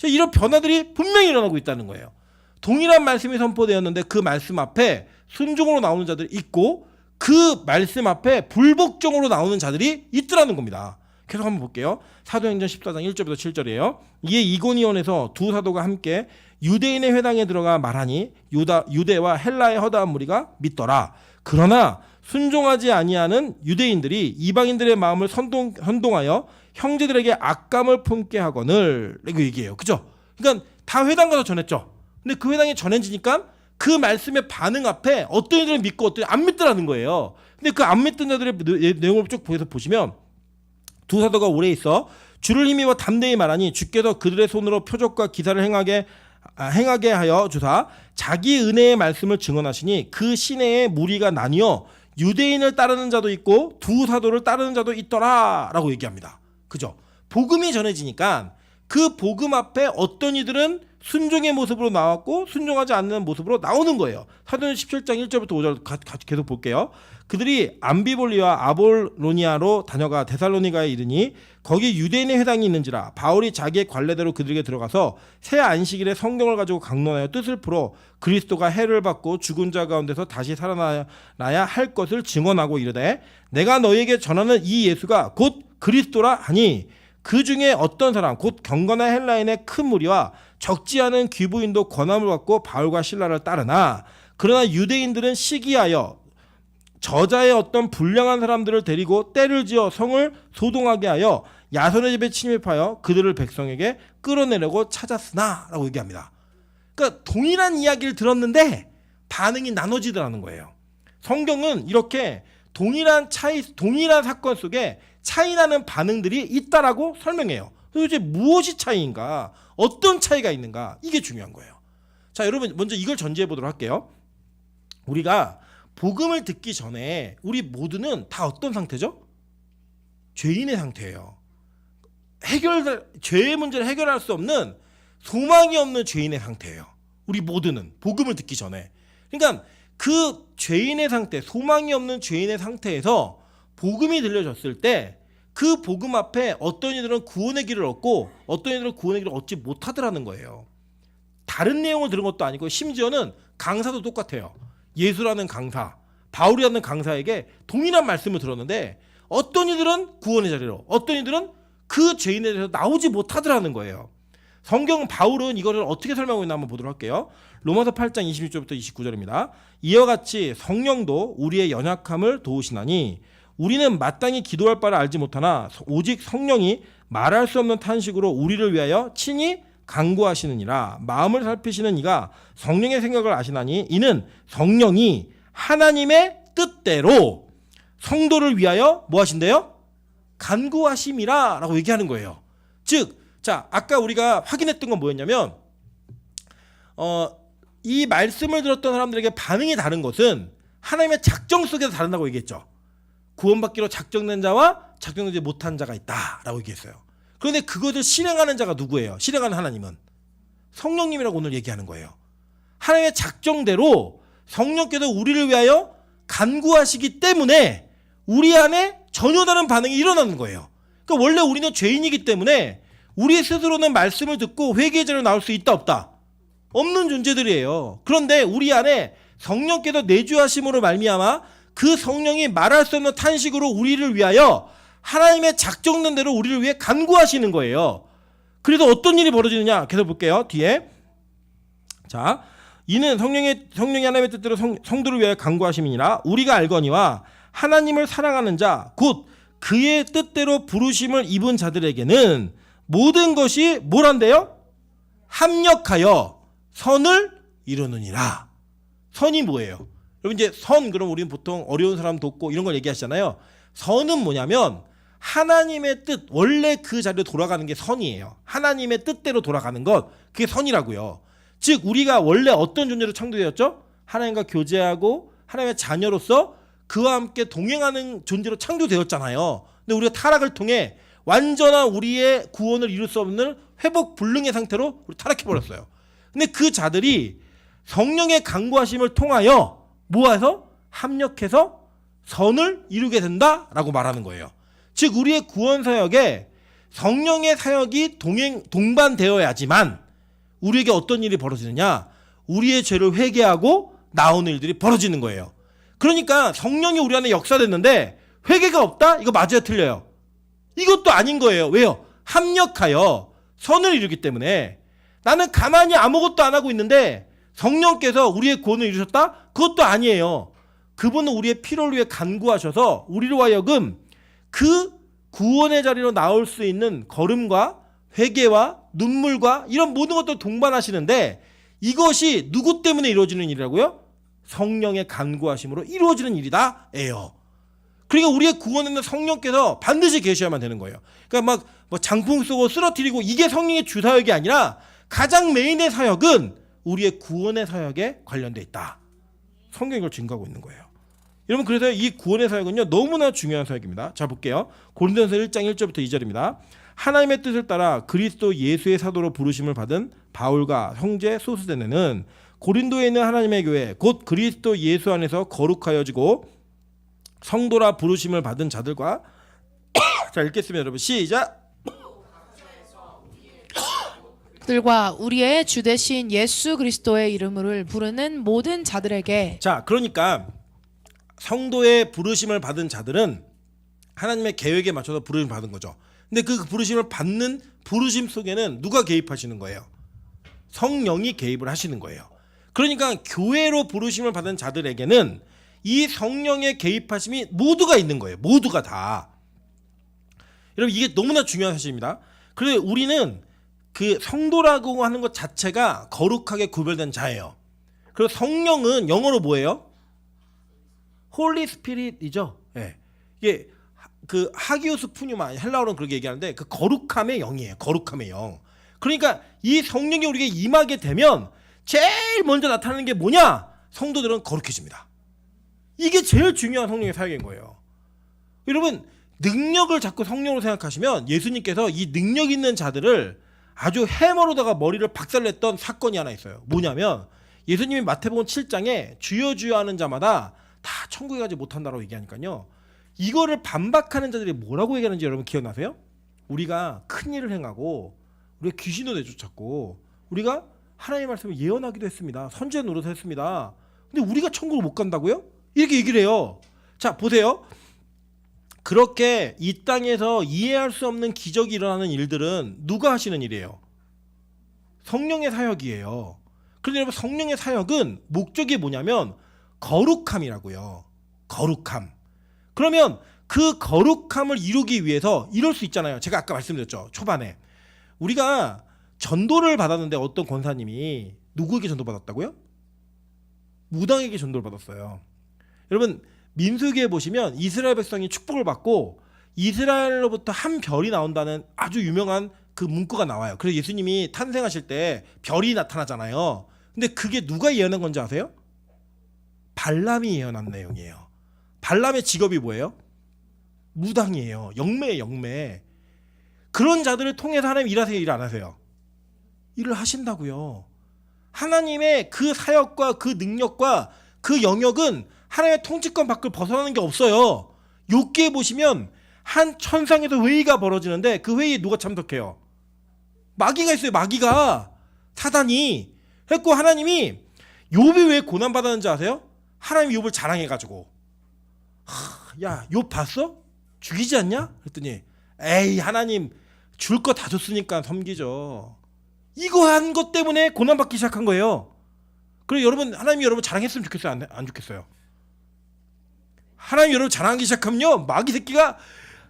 이런 변화들이 분명히 일어나고 있다는 거예요. 동일한 말씀이 선포되었는데 그 말씀 앞에 순종으로 나오는 자들이 있고 그 말씀 앞에 불복종으로 나오는 자들이 있더라는 겁니다. 계속 한번 볼게요. 사도행전 14장 1절부터 7절이에요. 이에 이고니온에서 두 사도가 함께 유대인의 회당에 들어가 말하니 유대와 헬라의 허다한 무리가 믿더라. 그러나 순종하지 아니하는 유대인들이 이방인들의 마음을 선동하여 형제들에게 악감을 품게 하거늘 이렇게 얘기해요. 그죠? 그러니까 다 회당 가서 전했죠. 근데 그 회당이 전해지니까 그 말씀의 반응 앞에 어떤 이들은 믿고 어떤 이들은 안 믿더라는 거예요. 근데 그 안 믿던 자들의 내용을 쭉 보시면 두 사도가 오래 있어 주를 힘입어 담대히 말하니 주께서 그들의 손으로 표적과 기사를 행하게 하여 주사 자기 은혜의 말씀을 증언하시니 그 시내에 무리가 나뉘어 유대인을 따르는 자도 있고 두 사도를 따르는 자도 있더라 라고 얘기합니다. 그죠? 복음이 전해지니까 그 복음 앞에 어떤 이들은 순종의 모습으로 나왔고 순종하지 않는 모습으로 나오는 거예요. 사도행전 17장 1절부터 5절 계속 볼게요. 그들이 암비볼리와 아볼로니아로 다녀가 데살로니가에 이르니 거기 유대인의 회당이 있는지라 바울이 자기의 관례대로 그들에게 들어가서 새 안식일에 성경을 가지고 강론하여 뜻을 풀어 그리스도가 해를 받고 죽은 자 가운데서 다시 살아나야 할 것을 증언하고 이르되 내가 너희에게 전하는 이 예수가 곧 그리스도라 하니 그 중에 어떤 사람 곧 경건한 헬라인의 큰 무리와 적지 않은 귀부인도 권함을 받고 바울과 실라를 따르나 그러나 유대인들은 시기하여 저자의 어떤 불량한 사람들을 데리고 때를 지어 성을 소동하게 하여 야손의 집에 침입하여 그들을 백성에게 끌어내려고 찾았으나 라고 얘기합니다. 그러니까 동일한 이야기를 들었는데 반응이 나눠지더라는 거예요. 성경은 이렇게 동일한 사건 속에 차이나는 반응들이 있다라고 설명해요. 도대체 무엇이 차이인가? 어떤 차이가 있는가? 이게 중요한 거예요. 자, 여러분 먼저 이걸 전제해 보도록 할게요. 우리가 복음을 듣기 전에 우리 모두는 다 어떤 상태죠? 죄인의 상태예요. 죄의 문제를 해결할 수 없는 소망이 없는 죄인의 상태예요. 우리 모두는 복음을 듣기 전에. 그러니까 그 죄인의 상태, 소망이 없는 죄인의 상태에서 복음이 들려졌을 때 그 복음 앞에 어떤 이들은 구원의 길을 얻고 어떤 이들은 구원의 길을 얻지 못하더라는 거예요. 다른 내용을 들은 것도 아니고 심지어는 강사도 똑같아요. 예수라는 강사, 바울이라는 강사에게 동일한 말씀을 들었는데 어떤 이들은 구원의 자리로 어떤 이들은 그 죄인에 대해서 나오지 못하더라는 거예요. 성경 바울은 이거를 어떻게 설명하고 있나 한번 보도록 할게요. 로마서 8장 26절부터 29절입니다. 이와 같이 성령도 우리의 연약함을 도우시나니 우리는 마땅히 기도할 바를 알지 못하나 오직 성령이 말할 수 없는 탄식으로 우리를 위하여 친히 간구하시느니라. 마음을 살피시는 이가 성령의 생각을 아시나니 이는 성령이 하나님의 뜻대로 성도를 위하여 뭐 하신대요? 간구하심이라 라고 얘기하는 거예요. 즉, 자, 아까 우리가 확인했던 건 뭐였냐면 이 말씀을 들었던 사람들에게 반응이 다른 것은 하나님의 작정 속에서 다른다고 얘기했죠. 구원받기로 작정된 자와 작정되지 못한 자가 있다라고 얘기했어요. 그런데 그것을 실행하는 자가 누구예요? 실행하는 하나님은 성령님이라고 오늘 얘기하는 거예요. 하나님의 작정대로 성령께서 우리를 위하여 간구하시기 때문에 우리 안에 전혀 다른 반응이 일어나는 거예요. 그러니까 원래 우리는 죄인이기 때문에 우리 스스로는 말씀을 듣고 회개의 자리로 나올 수 있다 없다? 없는 존재들이에요. 그런데 우리 안에 성령께서 내주하심으로 말미암아 그 성령이 말할 수 없는 탄식으로 우리를 위하여 하나님의 작정된 대로 우리를 위해 간구하시는 거예요. 그래서 어떤 일이 벌어지느냐 계속 볼게요. 뒤에 자, 이는 성령이 하나님의 뜻대로 성도를 위하여 간구하심이니라. 우리가 알거니와 하나님을 사랑하는 자 곧 그의 뜻대로 부르심을 입은 자들에게는 모든 것이 뭐란데요? 합력하여 선을 이루느니라. 선이 뭐예요? 여러분 이제 선 그럼 우리는 보통 어려운 사람 돕고 이런 걸 얘기하시잖아요. 선은 뭐냐면 하나님의 뜻, 원래 그 자리로 돌아가는 게 선이에요. 하나님의 뜻대로 돌아가는 것, 그게 선이라고요. 즉 우리가 원래 어떤 존재로 창조되었죠? 하나님과 교제하고 하나님의 자녀로서 그와 함께 동행하는 존재로 창조되었잖아요. 근데 우리가 타락을 통해 완전한 우리의 구원을 이룰 수 없는 회복 불능의 상태로 우리 타락해버렸어요. 근데 그 자들이 성령의 간구하심을 통하여 모아서 합력해서 선을 이루게 된다라고 말하는 거예요. 즉 우리의 구원 사역에 성령의 사역이 동반되어야지만 우리에게 어떤 일이 벌어지느냐? 우리의 죄를 회개하고 나오는 일들이 벌어지는 거예요. 그러니까 성령이 우리 안에 역사됐는데 회개가 없다? 이거 맞아요, 틀려요? 이것도 아닌 거예요. 왜요? 합력하여 선을 이루기 때문에. 나는 가만히 아무것도 안 하고 있는데 성령께서 우리의 구원을 이루셨다? 그것도 아니에요. 그분은 우리의 필요를 위해 간구하셔서 우리로 하여금 그 구원의 자리로 나올 수 있는 걸음과 회개와 눈물과 이런 모든 것들을 동반하시는데 이것이 누구 때문에 이루어지는 일이라고요? 성령의 간구하심으로 이루어지는 일이다예요. 그러니까 우리의 구원에는 성령께서 반드시 계셔야만 되는 거예요. 그러니까 막 뭐 장풍 쏘고 쓰러뜨리고 이게 성령의 주 사역이 아니라 가장 메인의 사역은 우리의 구원의 사역에 관련돼 있다. 성경이 이걸 증거하고 있는 거예요. 여러분 그래서 이 구원의 사역은요 너무나 중요한 사역입니다. 자 볼게요. 고린도전서 1장 1절부터 2절입니다. 하나님의 뜻을 따라 그리스도 예수의 사도로 부르심을 받은 바울과 형제 소스데네는 고린도에 있는 하나님의 교회 곧 그리스도 예수 안에서 거룩하여지고 성도라 부르심을 받은 자들과 자 읽겠습니다. 여러분 시작. 들과 우리의 주 되신 예수 그리스도의 이름을 부르는 모든 자들에게. 자 그러니까 성도의 부르심을 받은 자들은 하나님의 계획에 맞춰서 부르심을 받은 거죠. 근데 그 부르심을 받는 부르심 속에는 누가 개입하시는 거예요? 성령이 개입을 하시는 거예요. 그러니까 교회로 부르심을 받은 자들에게는 이 성령의 개입하심이 모두가 있는 거예요. 모두가 다. 여러분 이게 너무나 중요한 사실입니다. 그래서 우리는 그 성도라고 하는 것 자체가 거룩하게 구별된 자예요. 그리고 성령은 영어로 뭐예요? 홀리 스피릿이죠. 예. 이게 그 하기오스 푸뉴마 헬라어로는 그렇게 얘기하는데 그 거룩함의 영이에요. 거룩함의 영. 그러니까 이 성령이 우리에게 임하게 되면 제일 먼저 나타나는 게 뭐냐? 성도들은 거룩해집니다. 이게 제일 중요한 성령의 사역인 거예요. 여러분 능력을 자꾸 성령으로 생각하시면 예수님께서 이 능력 있는 자들을 아주 해머로다가 머리를 박살냈던 사건이 하나 있어요. 뭐냐면 예수님이 마태복음 7장에 주여 주여 하는 자마다 다 천국에 가지 못한다라고 얘기하니까요. 이거를 반박하는 자들이 뭐라고 얘기하는지 여러분 기억나세요? 우리가 큰 일을 행하고 우리가 귀신도 내쫓았고 우리가 하나님의 말씀을 예언하기도 했습니다. 선지자 노릇을 했습니다. 근데 우리가 천국을 못 간다고요? 이렇게 얘기를 해요. 자 보세요. 그렇게 이 땅에서 이해할 수 없는 기적이 일어나는 일들은 누가 하시는 일이에요? 성령의 사역이에요. 그런데 여러분 성령의 사역은 목적이 뭐냐면 거룩함이라고요. 거룩함. 그러면 그 거룩함을 이루기 위해서 이럴 수 있잖아요. 제가 아까 말씀드렸죠. 초반에. 우리가 전도를 받았는데 어떤 권사님이 누구에게 전도받았다고요? 무당에게 전도를 받았어요. 여러분 민수기에 보시면 이스라엘 백성이 축복을 받고 이스라엘로부터 한 별이 나온다는 아주 유명한 그 문구가 나와요. 그래서 예수님이 탄생하실 때 별이 나타나잖아요. 근데 그게 누가 예언한 건지 아세요? 발람이 예언한 내용이에요. 발람의 직업이 뭐예요? 무당이에요. 영매예요. 영매. 그런 자들을 통해서 하나님 일하세요? 일 안 하세요? 일을 하신다고요. 하나님의 그 사역과 그 능력과 그 영역은 하나님의 통치권 밖을 벗어나는 게 없어요. 욥기에 보시면 한 천상에서 회의가 벌어지는데 그 회의에 누가 참석해요? 마귀가 있어요. 마귀가. 사단이. 그래서 하나님이 욥이 왜 고난 받았는지 아세요? 하나님이 욥을 자랑해가지고 야, 욥 봤어? 죽이지 않냐? 그랬더니 에이, 하나님 줄 거 다 줬으니까 섬기죠. 이거 한 것 때문에 고난 받기 시작한 거예요. 그리고 여러분, 하나님이 여러분 자랑했으면 좋겠어요? 안 좋겠어요? 하나님 여러분 자랑하기 시작하면요, 마귀 새끼가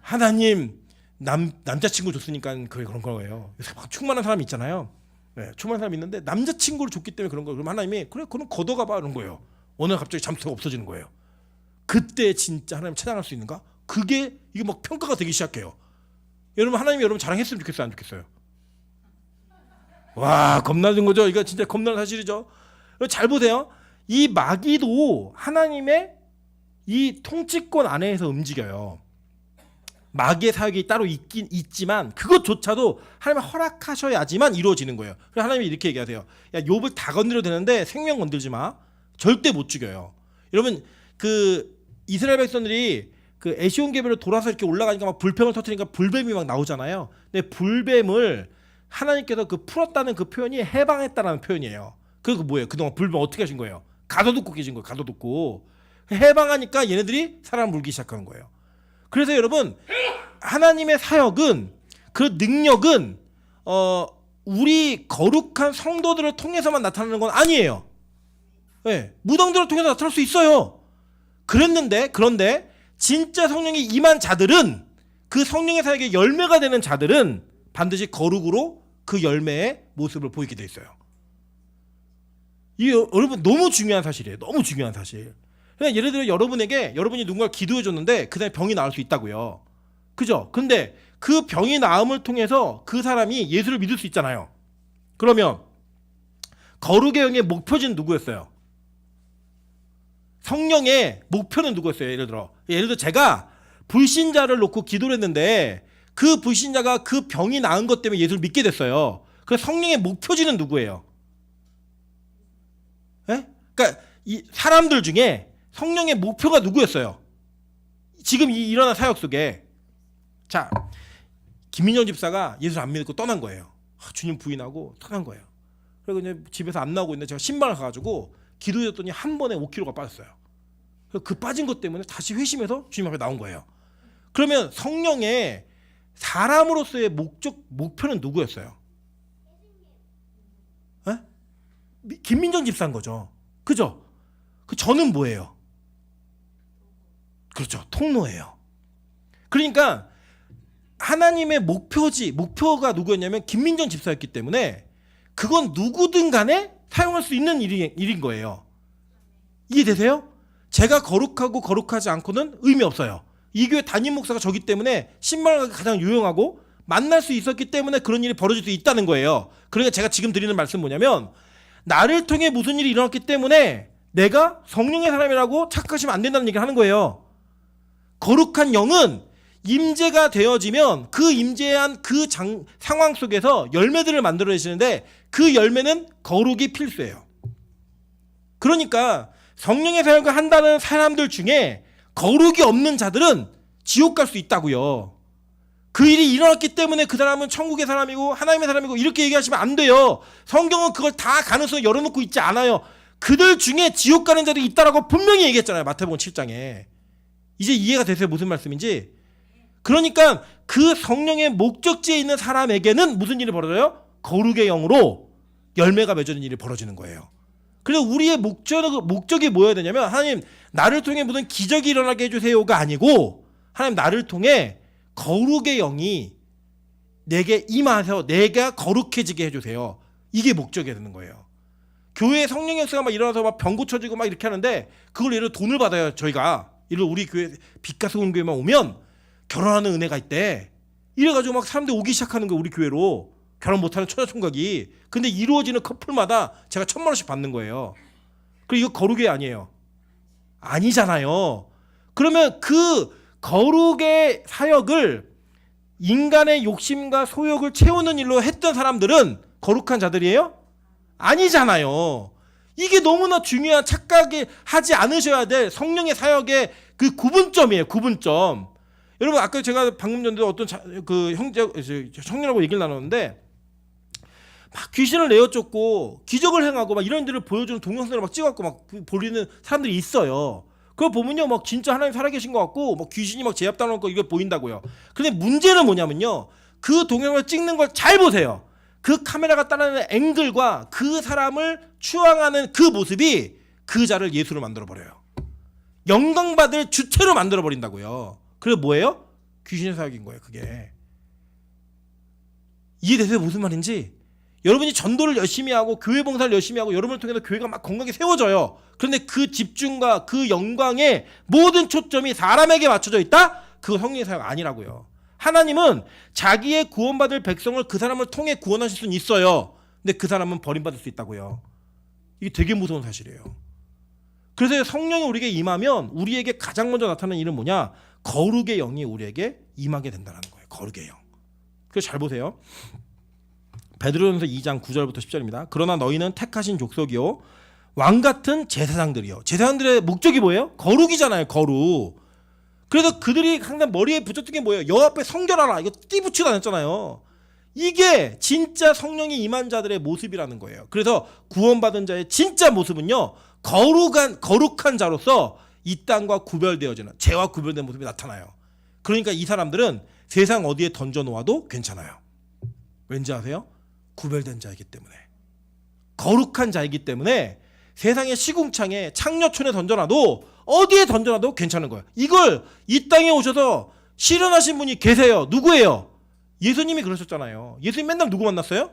하나님 남자친구 줬으니까 그런 거예요. 막 충만한 사람이 있잖아요. 네, 충만한 사람이 있는데 남자친구를 줬기 때문에 그런 거예요. 그럼 하나님이 그래, 그럼 걷어가봐 이런 거예요. 어느 날 갑자기 잠수가 없어지는 거예요. 그때 진짜 하나님 찬양할 수 있는가? 그게 이게 막 평가가 되기 시작해요. 여러분, 하나님이 여러분 자랑했으면 좋겠어요? 안 좋겠어요? 와, 겁나는 거죠. 이거 진짜 겁나는 사실이죠. 잘 보세요. 이 마귀도 하나님의 이 통치권 안에서 움직여요. 마귀의 사역이 따로 있긴 있지만 그것조차도 하나님이 허락하셔야지만 이루어지는 거예요. 그래서 하나님이 이렇게 얘기하세요. 야, 욥을 다 건드려도 되는데 생명 건들지 마. 절대 못 죽여요. 여러분, 그 이스라엘 백성들이 그 에시온 개별로 돌아서 이렇게 올라가니까 막 불뱀을 터뜨리니까 불뱀이 막 나오잖아요. 근데 불뱀을 하나님께서 그 풀었다는 그 표현이 해방했다라는 표현이에요. 그리고 뭐예요? 그동안 불뱀 어떻게 하신 거예요? 가둬놓고 계신 거예요. 가둬놓고 해방하니까 얘네들이 사람을 물기 시작하는 거예요. 그래서 여러분, 하나님의 사역은, 그 능력은 우리 거룩한 성도들을 통해서만 나타나는 건 아니에요. 네, 무당들을 통해서 나타날 수 있어요. 그런데 진짜 성령이 임한 자들은, 그 성령의 사역의 열매가 되는 자들은 반드시 거룩으로 그 열매의 모습을 보이게 돼 있어요. 이 여러분 너무 중요한 사실이에요. 너무 중요한 사실. 그냥 예를 들어 여러분이 누군가 기도해 줬는데 그다음에 병이 나을 수 있다고요. 그죠? 근데 그 병이 나음을 통해서 그 사람이 예수를 믿을 수 있잖아요. 그러면 거룩의 영의 목표지는 누구였어요? 성령의 목표는 누구였어요? 예를 들어 제가 불신자를 놓고 기도를 했는데 그 불신자가 그 병이 나은 것 때문에 예수를 믿게 됐어요. 그 성령의 목표지는 누구예요? 예? 그러니까 이 사람들 중에 성령의 목표가 누구였어요? 지금 이 일어난 사역 속에. 자, 김민정 집사가 예수를 안 믿고 떠난 거예요. 주님 부인하고 떠난 거예요. 그리고 이제 집에서 안 나오고 있는데 제가 신방을 가가지고 기도했더니 한 번에 5kg가 빠졌어요. 그 빠진 것 때문에 다시 회심해서 주님 앞에 나온 거예요. 그러면 성령의 사람으로서의 목표는 누구였어요? 에? 김민정 집사인 거죠. 그죠? 그 저는 뭐예요? 그렇죠. 통로예요. 그러니까 하나님의 목표가 누구였냐면 김민정 집사였기 때문에 그건 누구든 간에 사용할 수 있는 일인 거예요. 이해되세요? 제가 거룩하고 거룩하지 않고는 의미 없어요. 이 교회 담임 목사가 저기 때문에 신방을 가장 유용하고 만날 수 있었기 때문에 그런 일이 벌어질 수 있다는 거예요. 그러니까 제가 지금 드리는 말씀은 뭐냐면, 나를 통해 무슨 일이 일어났기 때문에 내가 성령의 사람이라고 착각하시면 안 된다는 얘기를 하는 거예요. 거룩한 영은 임재가 되어지면 그 임재한 그 상황 속에서 열매들을 만들어내시는데 그 열매는 거룩이 필수예요. 그러니까 성령의 사역을 한다는 사람들 중에 거룩이 없는 자들은 지옥 갈 수 있다고요. 그 일이 일어났기 때문에 그 사람은 천국의 사람이고 하나님의 사람이고 이렇게 얘기하시면 안 돼요. 성경은 그걸 다 가능성을 열어놓고 있지 않아요. 그들 중에 지옥 가는 자들이 있다라고 분명히 얘기했잖아요. 마태복음 7장에. 이제 이해가 되세요? 무슨 말씀인지? 그러니까 그 성령의 목적지에 있는 사람에게는 무슨 일이 벌어져요? 거룩의 영으로 열매가 맺어지는 일이 벌어지는 거예요. 그래서 우리의 목적이 뭐여야 되냐면, 하나님 나를 통해 무슨 기적이 일어나게 해주세요가 아니고, 하나님 나를 통해 거룩의 영이 내게 임하셔서 내가 거룩해지게 해주세요. 이게 목적이 되는 거예요. 교회에 성령의 역사가 막 일어나서 막 병 고쳐지고 막 이렇게 하는데 그걸 예를 들어 돈을 받아요. 저희가 예를 우리 교회 빛가서 온 교회만 오면 결혼하는 은혜가 있대. 이래가지고 막 사람들이 오기 시작하는 거예요. 우리 교회로. 결혼 못하는 처자총각이. 근데 이루어지는 커플마다 제가 1,000만 원씩 받는 거예요. 그리고 이거 거룩이 아니에요. 아니잖아요. 그러면 그 거룩의 사역을 인간의 욕심과 소욕을 채우는 일로 했던 사람들은 거룩한 자들이에요? 아니잖아요. 이게 너무나 중요한, 착각이 하지 않으셔야 될 성령의 사역의 그 구분점이에요. 구분점. 여러분, 아까 제가 방금 전에 어떤 그 형제하고 얘기를 나눴는데, 막 귀신을 내어 쫓고 기적을 행하고 막 이런 데를 보여주는 동영상을 막 찍어갖고 막 보리는 사람들이 있어요. 그걸 보면요, 막 진짜 하나님 살아계신 것 같고, 막 귀신이 막 제압당하는 거 이거 보인다고요. 근데 문제는 뭐냐면요, 그 동영상을 찍는 걸 잘 보세요. 그 카메라가 따라하는 앵글과 그 사람을 추앙하는 그 모습이 그 자를 예수로 만들어 버려요. 영광받을 주체로 만들어 버린다고요. 그게 뭐예요? 귀신의 사역인 거예요. 그게 이해되세요? 무슨 말인지? 여러분이 전도를 열심히 하고 교회 봉사를 열심히 하고 여러분을 통해서 교회가 막 건강하게 세워져요. 그런데 그 집중과 그 영광의 모든 초점이 사람에게 맞춰져 있다? 그거 성령의 사역 아니라고요. 하나님은 자기의 구원받을 백성을 그 사람을 통해 구원하실 수는 있어요. 근데 그 사람은 버림받을 수 있다고요. 이게 되게 무서운 사실이에요. 그래서 성령이 우리에게 임하면 우리에게 가장 먼저 나타나는 일은 뭐냐? 거룩의 영이 우리에게 임하게 된다는 거예요. 거룩의 영. 그래서 잘 보세요. 베드로전서 2장 9절부터 10절입니다. 그러나 너희는 택하신 족속이요 왕 같은 제사장들이요. 제사장들의 목적이 뭐예요? 거룩이잖아요. 거룩. 그래서 그들이 항상 머리에 붙였던 게 뭐예요? 여 앞에 성결하라. 이거 띠붙이고 다녔잖아요. 이게 진짜 성령이 임한 자들의 모습이라는 거예요. 그래서 구원받은 자의 진짜 모습은요, 거룩한 자로서 이 땅과 구별되어지는, 죄와 구별된 모습이 나타나요. 그러니까 이 사람들은 세상 어디에 던져놓아도 괜찮아요. 왠지 아세요? 구별된 자이기 때문에, 거룩한 자이기 때문에 세상의 시궁창에 창녀촌에 던져놔도 어디에 던져놔도 괜찮은 거예요. 이걸 이 땅에 오셔서 실현하신 분이 계세요. 누구예요? 예수님이 그러셨잖아요. 예수님 맨날 누구 만났어요?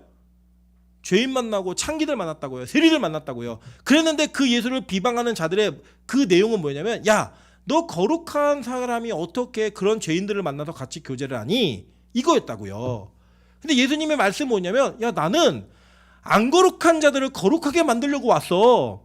죄인 만나고 창기들 만났다고요. 세리들 만났다고요. 그랬는데 그 예수를 비방하는 자들의 그 내용은 뭐냐면, 야, 너 거룩한 사람이 어떻게 그런 죄인들을 만나서 같이 교제를 하니? 이거였다고요. 근데 예수님의 말씀은 뭐냐면, 야, 나는 안 거룩한 자들을 거룩하게 만들려고 왔어.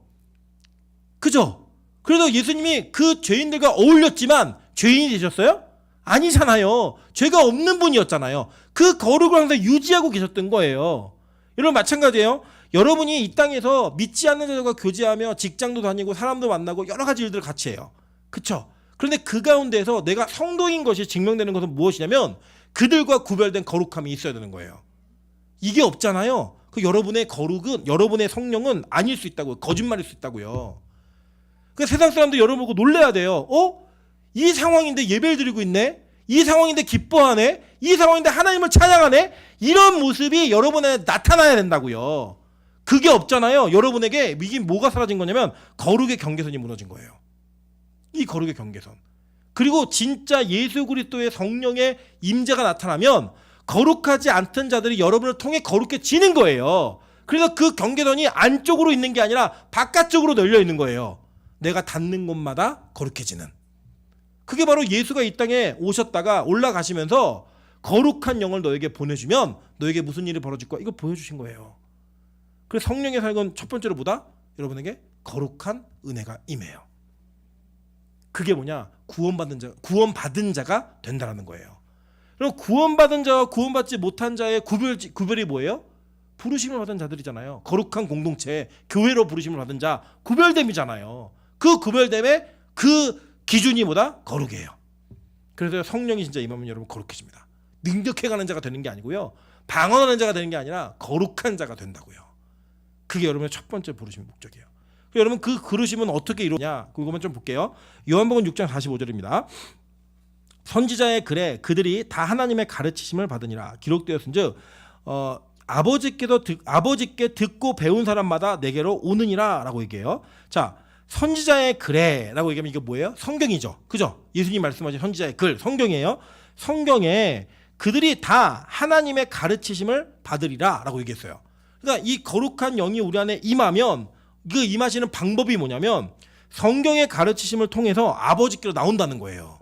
그죠? 그래서 예수님이 그 죄인들과 어울렸지만 죄인이 되셨어요? 아니잖아요. 죄가 없는 분이었잖아요. 그 거룩을 항상 유지하고 계셨던 거예요. 여러분 마찬가지예요. 여러분이 이 땅에서 믿지 않는 자들과 교제하며 직장도 다니고 사람도 만나고 여러 가지 일들을 같이 해요. 그쵸? 그런데 그 가운데에서 내가 성도인 것이 증명되는 것은 무엇이냐면 그들과 구별된 거룩함이 있어야 되는 거예요. 이게 없잖아요. 그 여러분의 거룩은, 여러분의 성령은 아닐 수 있다고요. 거짓말일 수 있다고요. 그 세상 사람들 여러분 보고 놀래야 돼요. 이 상황인데 예배를 드리고 있네? 이 상황인데 기뻐하네? 이 상황인데 하나님을 찬양하네? 이런 모습이 여러분에 나타나야 된다고요. 그게 없잖아요. 여러분에게 이게 뭐가 사라진 거냐면 거룩의 경계선이 무너진 거예요. 이 거룩의 경계선. 그리고 진짜 예수 그리스도의 성령의 임재가 나타나면 거룩하지 않던 자들이 여러분을 통해 거룩해지는 거예요. 그래서 그 경계선이 안쪽으로 있는 게 아니라 바깥쪽으로 널려 있는 거예요. 내가 닿는 곳마다 거룩해지는. 그게 바로 예수가 이 땅에 오셨다가 올라가시면서 거룩한 영을 너에게 보내주면 너에게 무슨 일이 벌어질 거야, 이거 보여주신 거예요. 그래서 성령의 사역은 첫 번째로 뭐다? 여러분에게 거룩한 은혜가 임해요. 그게 뭐냐? 구원받은 자가 된다는 거예요. 그럼 구원받은 자와 구원받지 못한 자의 구별이 뭐예요? 부르심을 받은 자들이잖아요. 거룩한 공동체, 교회로 부르심을 받은 자, 구별됨이잖아요. 그 구별됨의 그 기준이 뭐다? 거룩이에요. 그래서 성령이 진짜 임하면 여러분 거룩해집니다. 능력해가는 자가 되는 게 아니고요, 방언하는 자가 되는 게 아니라 거룩한 자가 된다고요. 그게 여러분의 첫 번째 부르심의 목적이에요. 여러분 그 부르심은 어떻게 이루냐? 그거만 좀 볼게요. 요한복음 6장 45절입니다. 선지자의 글에 그들이 다 하나님의 가르치심을 받으니라 기록되었은즉 아버지께 듣고 배운 사람마다 내게로 오느니라 라고 얘기해요. 자, 선지자의 글에 라고 얘기하면 이게 뭐예요? 성경이죠. 그죠? 예수님 말씀하신 선지자의 글, 성경이에요. 성경에 그들이 다 하나님의 가르치심을 받으리라 라고 얘기했어요. 그러니까 이 거룩한 영이 우리 안에 임하면 그 임하시는 방법이 뭐냐면 성경의 가르치심을 통해서 아버지께로 나온다는 거예요.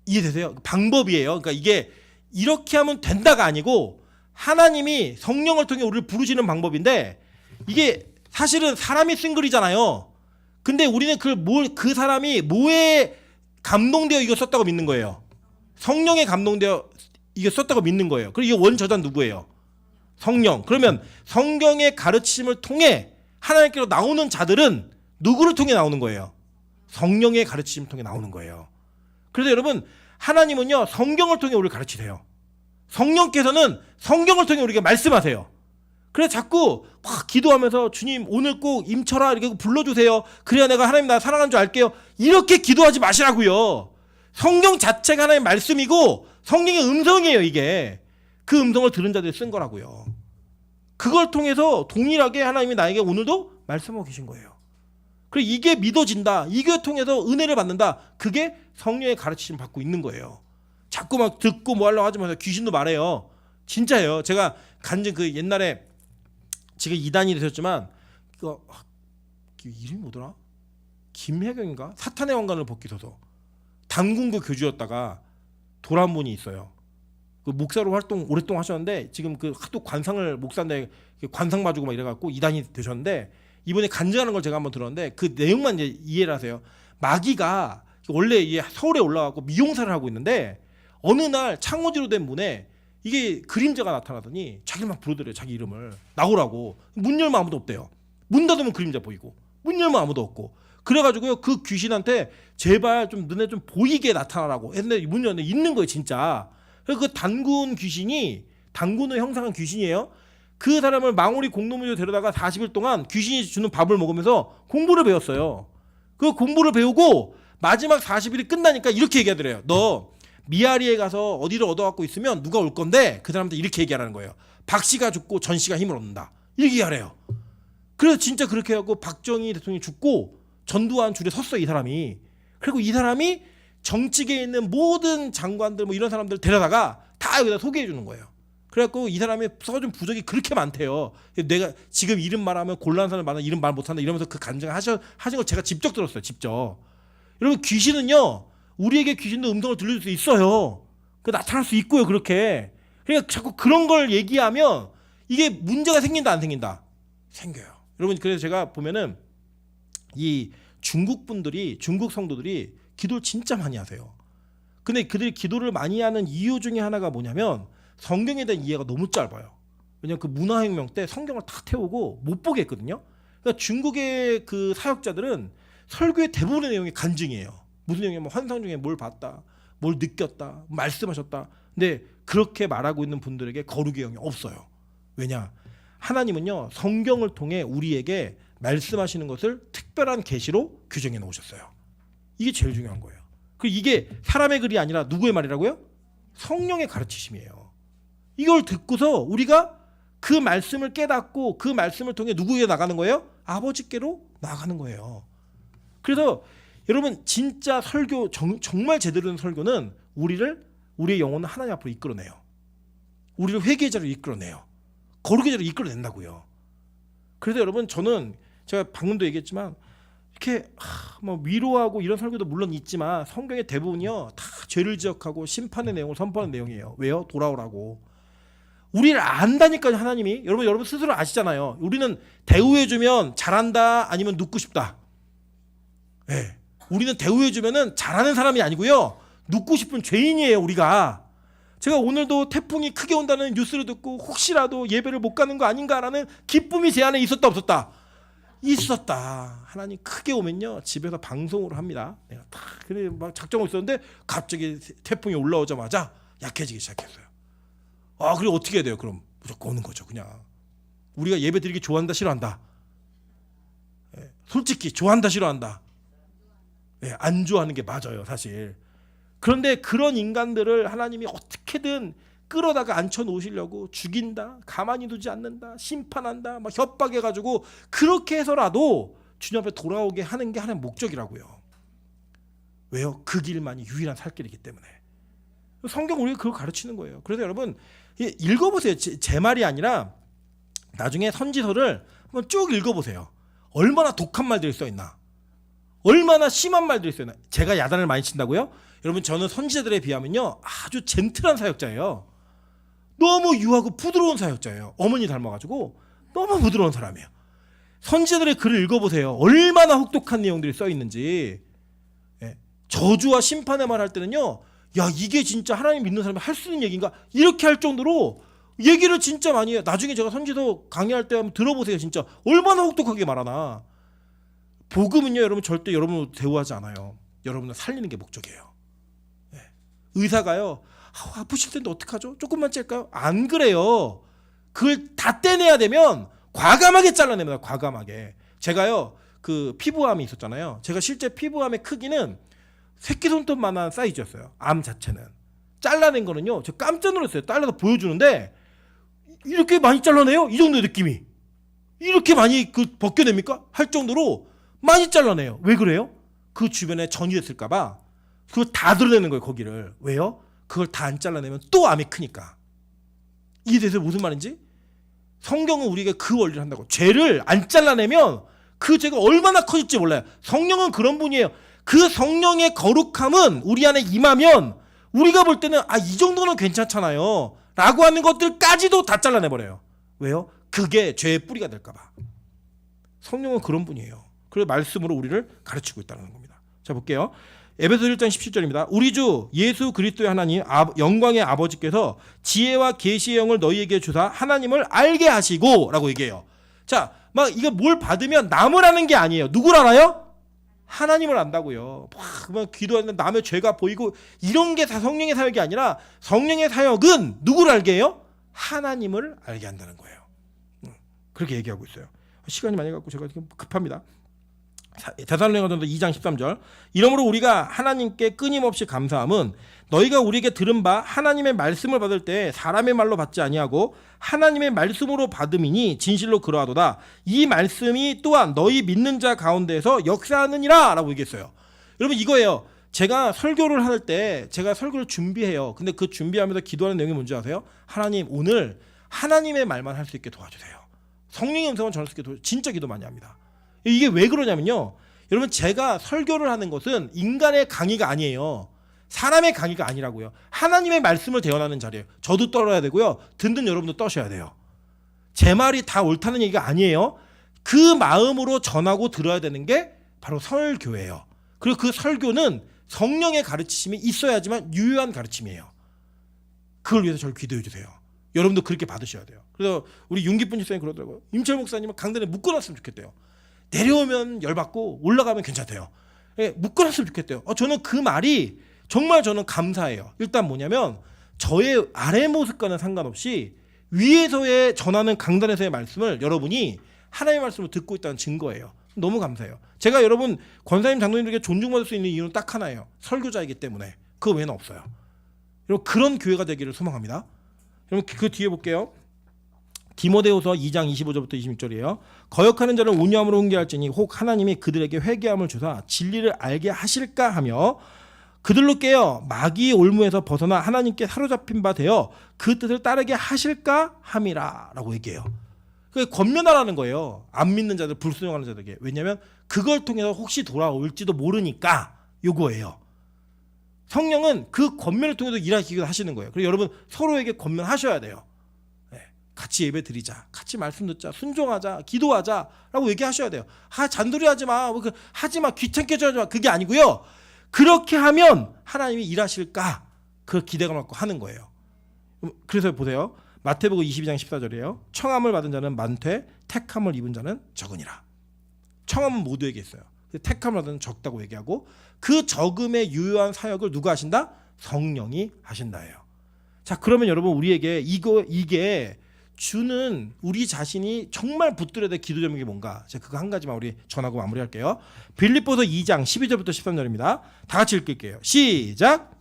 이해되세요? 방법이에요. 그러니까 이게 이렇게 하면 된다가 아니고 하나님이 성령을 통해 우리를 부르시는 방법인데, 이게 사실은 사람이 쓴 글이잖아요. 근데 우리는 그 사람이 뭐에 감동되어 이거 썼다고 믿는 거예요? 성령에 감동되어 이거 썼다고 믿는 거예요. 그리고 이 원저자는 누구예요? 성령. 그러면 성경의 가르치심을 통해 하나님께로 나오는 자들은 누구를 통해 나오는 거예요? 성령의 가르치심을 통해 나오는 거예요. 그래서 여러분, 하나님은요 성경을 통해 우리를 가르치세요. 성령께서는 성경을 통해 우리에게 말씀하세요. 그래서 자꾸 막 기도하면서 주님 오늘 꼭 임쳐라 이렇게 불러주세요. 그래야 내가 하나님 나 사랑하는 줄 알게요. 이렇게 기도하지 마시라고요. 성경 자체가 하나님의 말씀이고 성경의 음성이에요. 이게 그 음성을 들은 자들이 쓴 거라고요. 그걸 통해서 동일하게 하나님이 나에게 오늘도 말씀하고 계신 거예요. 그리고 이게 믿어진다. 이걸 통해서 은혜를 받는다. 그게 성령의 가르치심 받고 있는 거예요. 자꾸 막 듣고 뭐 하려고 하지 마세요. 귀신도 말해요. 진짜예요. 제가 간증 그 옛날에 지금 2단이 되셨지만 그 이름이 뭐더라? 김혜경인가? 사탄의 왕관을 벗기 서서 단군교 교주였다가 돌아온 분이 있어요. 그 목사로 활동 오랫동안 하셨는데 지금 그 하도 관상을 목사인데 관상 봐주고 막 이래갖고 2단이 되셨는데 이번에 간증하는 걸 제가 한번 들었는데 그 내용만 이제 이해를 하세요. 마귀가 원래 서울에 올라가고 미용사를 하고 있는데 어느 날 창호지로 된 문에 이게 그림자가 나타나더니 자기를 막 부르더래요. 자기 이름을 나오라고. 문 열면 아무도 없대요. 문 닫으면 그림자 보이고 문 열면 아무도 없고 그래가지고요 그 귀신한테 제발 좀 눈에 좀 보이게 나타나라고 했는데 문 열는데 있는 거예요 진짜. 그래서 그 단군 귀신이 단군을 형상한 귀신이에요. 그 사람을 망우리 공동묘지로 데려다가 40일 동안 귀신이 주는 밥을 먹으면서 공부를 배웠어요. 그 공부를 배우고 마지막 40일이 끝나니까 이렇게 얘기하더래요. 너 미아리에 가서 어디를 얻어갖고 있으면 누가 올 건데 그 사람한테 이렇게 얘기하라는 거예요. 박씨가 죽고 전씨가 힘을 얻는다. 이렇게 얘기하래요. 그래서 진짜 그렇게 하고 박정희 대통령이 죽고 전두환 줄에 섰어요. 이 사람이. 그리고 이 사람이 정치계에 있는 모든 장관들 뭐 이런 사람들 데려다가 다 여기다 소개해 주는 거예요. 그래갖고 이 사람이 써준 부적이 그렇게 많대요. 내가 지금 이름 말하면 곤란한 사람 많아 이름 말 못한다 이러면서 그 간증을 하신 걸 제가 직접 들었어요. 직접. 여러분 귀신은요. 우리에게 귀신도 음성을 들려줄 수 있어요. 그 나타날 수 있고요. 그렇게. 그러니까 자꾸 그런 걸 얘기하면 이게 문제가 생긴다 안 생긴다? 생겨요. 여러분 그래서 제가 보면은 이 중국 분들이 중국 성도들이 기도를 진짜 많이 하세요. 근데 그들이 기도를 많이 하는 이유 중에 하나가 뭐냐면 성경에 대한 이해가 너무 짧아요. 왜냐면 그 문화혁명 때 성경을 다 태우고 못 보게 했거든요. 그러니까 중국의 그 사역자들은 설교의 대부분의 내용이 간증이에요. 무슨 내용이냐면 환상 중에 뭘 봤다, 뭘 느꼈다, 말씀하셨다. 근데 그렇게 말하고 있는 분들에게 거룩의 영이 없어요. 왜냐? 하나님은요 성경을 통해 우리에게 말씀하시는 것을 특별한 계시로 규정해 놓으셨어요. 이게 제일 중요한 거예요. 그 이게 사람의 글이 아니라 누구의 말이라고요? 성령의 가르치심이에요. 이걸 듣고서 우리가 그 말씀을 깨닫고 그 말씀을 통해 누구에게 나가는 거예요? 아버지께로 나가는 거예요. 그래서 여러분 진짜 설교 정말 제대로 된 설교는 우리의 영혼을 하나님 앞으로 이끌어내요. 우리를 회개의 자리로 이끌어내요. 거룩의 자리로 이끌어낸다고요. 그래서 여러분 저는 제가 방금도 얘기했지만 이렇게 뭐 위로하고 이런 설교도 물론 있지만 성경의 대부분이요 다 죄를 지적하고 심판의 내용을 선포하는 내용이에요. 왜요? 돌아오라고. 우리를 안다니까요 하나님이. 여러분 스스로 아시잖아요. 우리는 대우해주면 잘한다 아니면 눕고 싶다. 네. 우리는 대우해주면은 잘하는 사람이 아니고요 눕고 싶은 죄인이에요 우리가. 제가 오늘도 태풍이 크게 온다는 뉴스를 듣고 혹시라도 예배를 못 가는 거 아닌가라는 기쁨이 제 안에 있었다 없었다? 있었다. 하나님 크게 오면요 집에서 방송을 합니다. 내가 다 그래 막 작정하고 있었는데 갑자기 태풍이 올라오자마자 약해지기 시작했어요. 그리고 어떻게 해야 돼요? 그럼 무조건 오는 거죠. 그냥 우리가 예배 드리기 좋아한다 싫어한다? 솔직히 좋아한다 싫어한다? 안 좋아하는 게 맞아요 사실. 그런데 그런 인간들을 하나님이 어떻게든 끌어다가 앉혀 놓으시려고 죽인다, 가만히 두지 않는다, 심판한다, 막 협박해가지고 그렇게 해서라도 주님 앞에 돌아오게 하는 게 하나님의 목적이라고요. 왜요? 그 길만이 유일한 살 길이기 때문에. 성경 우리가 그걸 가르치는 거예요. 그래서 여러분 읽어보세요. 제 말이 아니라 나중에 선지서를 한번 쭉 읽어보세요. 얼마나 독한 말들이 써있나, 얼마나 심한 말들이 써있나. 제가 야단을 많이 친다고요? 여러분 저는 선지자들에 비하면요 아주 젠틀한 사역자예요. 너무 유하고 부드러운 사역자예요. 어머니 닮아가지고 너무 부드러운 사람이에요. 선지자들의 글을 읽어보세요. 얼마나 혹독한 내용들이 써있는지. 저주와 심판의 말 할 때는요 야 이게 진짜 하나님 믿는 사람이 할 수 있는 얘기인가 이렇게 할 정도로 얘기를 진짜 많이 해요. 나중에 제가 선지서 강의할 때 한번 들어보세요. 진짜 얼마나 혹독하게 말하나. 복음은요 여러분 절대 여러분을 대우하지 않아요. 여러분을 살리는 게 목적이에요. 의사가요 아프실 텐데 어떡하죠? 조금만 찔까요? 안 그래요. 그걸 다 떼내야 되면 과감하게 잘라냅니다. 과감하게. 제가요 그 피부암이 있었잖아요. 제가 실제 피부암의 크기는 새끼 손톱만한 사이즈였어요. 암 자체는. 잘라낸 거는요. 제가 깜짝 놀랐어요. 잘라서 보여주는데 이렇게 많이 잘라내요? 이 정도 느낌이. 이렇게 많이 그 벗겨냅니까? 할 정도로 많이 잘라내요. 왜 그래요? 그 주변에 전이됐을까봐 그걸 다 드러내는 거예요. 거기를. 왜요? 그걸 다 안 잘라내면 또 암이 크니까. 이해돼서 무슨 말인지? 성경은 우리가 그 원리를 한다고. 죄를 안 잘라내면 그 죄가 얼마나 커질지 몰라요. 성령은 그런 분이에요. 그 성령의 거룩함은 우리 안에 임하면 우리가 볼 때는 이 정도는 괜찮잖아요 라고 하는 것들까지도 다 잘라내버려요. 왜요? 그게 죄의 뿌리가 될까봐. 성령은 그런 분이에요. 그래서 말씀으로 우리를 가르치고 있다는 겁니다. 자 볼게요. 에베소 1장 17절입니다. 우리 주 예수 그리스도의 하나님 영광의 아버지께서 지혜와 계시의 영을 너희에게 주사 하나님을 알게 하시고 라고 얘기해요. 자, 막 이거 뭘 받으면 남을 아는 게 아니에요. 누굴 알아요? 하나님을 안다고요. 막 기도하는데 남의 죄가 보이고 이런 게 다 성령의 사역이 아니라 성령의 사역은 누구를 알게 해요? 하나님을 알게 한다는 거예요. 그렇게 얘기하고 있어요. 시간이 많이 갖고 제가 지금 급합니다. 데살로니가전서 2장 13절. 이러므로 우리가 하나님께 끊임없이 감사함은 너희가 우리에게 들은 바 하나님의 말씀을 받을 때 사람의 말로 받지 아니하고 하나님의 말씀으로 받음이니 진실로 그러하도다. 이 말씀이 또한 너희 믿는 자 가운데에서 역사하느니라 라고 얘기했어요. 여러분 이거예요. 제가 설교를 할 때 제가 설교를 준비해요. 근데 그 준비하면서 기도하는 내용이 뭔지 아세요? 하나님 오늘 하나님의 말만 할 수 있게 도와주세요. 성령의 음성을 전할 수 있게 도와주세요. 진짜 기도 많이 합니다. 이게 왜 그러냐면요. 여러분 제가 설교를 하는 것은 인간의 강의가 아니에요. 사람의 강의가 아니라고요. 하나님의 말씀을 대언하는 자리예요. 저도 떨어야 되고요. 듣는 여러분도 떠셔야 돼요. 제 말이 다 옳다는 얘기가 아니에요. 그 마음으로 전하고 들어야 되는 게 바로 설교예요. 그리고 그 설교는 성령의 가르치심이 있어야지만 유효한 가르침이에요. 그걸 위해서 저를 기도해 주세요. 여러분도 그렇게 받으셔야 돼요. 그래서 우리 윤기쁜 집사님 그러더라고요. 임철 목사님은 강단에 묶어놨으면 좋겠대요. 내려오면 열받고 올라가면 괜찮대요. 묶어놨으면 좋겠대요. 저는 그 말이 정말 저는 감사해요. 일단 뭐냐면 저의 아래 모습과는 상관없이 위에서의 전하는 강단에서의 말씀을 여러분이 하나님의 말씀을 듣고 있다는 증거예요. 너무 감사해요. 제가 여러분 권사님 장로님들에게 존중받을 수 있는 이유는 딱 하나예요. 설교자이기 때문에. 그거 외에는 없어요. 여러분 그런 교회가 되기를 소망합니다. 여러분 그 뒤에 볼게요. 디모데후서 2장 25절부터 26절이에요. 거역하는 자를 온유함으로 훈계할지니 혹 하나님이 그들에게 회개함을 주사 진리를 알게 하실까 하며 그들로 깨어 마귀의 올무에서 벗어나 하나님께 사로잡힌 바 되어 그 뜻을 따르게 하실까 함이라 라고 얘기해요. 그게 권면하라는 거예요. 안 믿는 자들, 불순종하는 자들에게. 왜냐하면 그걸 통해서 혹시 돌아올지도 모르니까 요거예요. 성령은 그 권면을 통해서 일하시기도 하시는 거예요. 그리고 여러분 서로에게 권면하셔야 돼요. 같이 예배 드리자, 같이 말씀 듣자, 순종하자, 기도하자 라고 얘기하셔야 돼요. 잔소리 하지 마, 하지 마, 귀찮게 하지 마. 그게 아니고요. 그렇게 하면 하나님이 일하실까 그 기대감을 갖고 하는 거예요. 그래서 보세요. 마태복음 22장 14절이에요. 청함을 받은 자는 많되 택함을 입은 자는 적으니라. 청함은 모두에게 있어요. 택함을 받은 자는 적다고 얘기하고 그 적음의 유효한 사역을 누가 하신다? 성령이 하신다예요. 자 그러면 여러분 우리에게 이게 주는 우리 자신이 정말 붙들어야 될 기도 제목이 뭔가? 제가 그거 한 가지만 우리 전하고 마무리할게요. 빌립보서 2장 12절부터 13절입니다. 다 같이 읽을게요. 시작.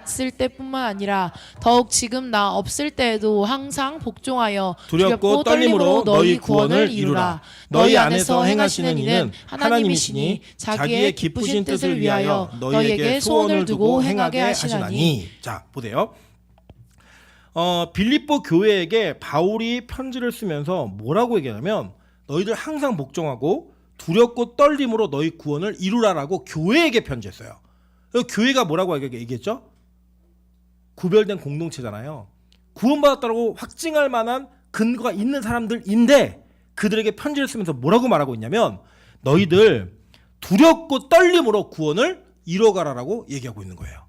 쓸 때뿐만 아니라 더욱 지금 나 없을 때에도 항상 복종하여 두렵고 떨림으로 너희 구원을 이루라. 너희 안에서 행하시는 이는 하나님이시니 자기의 기쁘신 뜻을 위하여 너희에게 소원을 두고 행하게 하시나니. 자 보세요. 빌립보 교회에게 바울이 편지를 쓰면서 뭐라고 얘기하냐면 너희들 항상 복종하고 두렵고 떨림으로 너희 구원을 이루라라고 교회에게 편지했어요. 교회가 뭐라고 얘기했죠? 구별된 공동체잖아요. 구원받았다고 확증할 만한 근거가 있는 사람들인데 그들에게 편지를 쓰면서 뭐라고 말하고 있냐면 너희들 두렵고 떨림으로 구원을 이뤄가라라고 얘기하고 있는 거예요.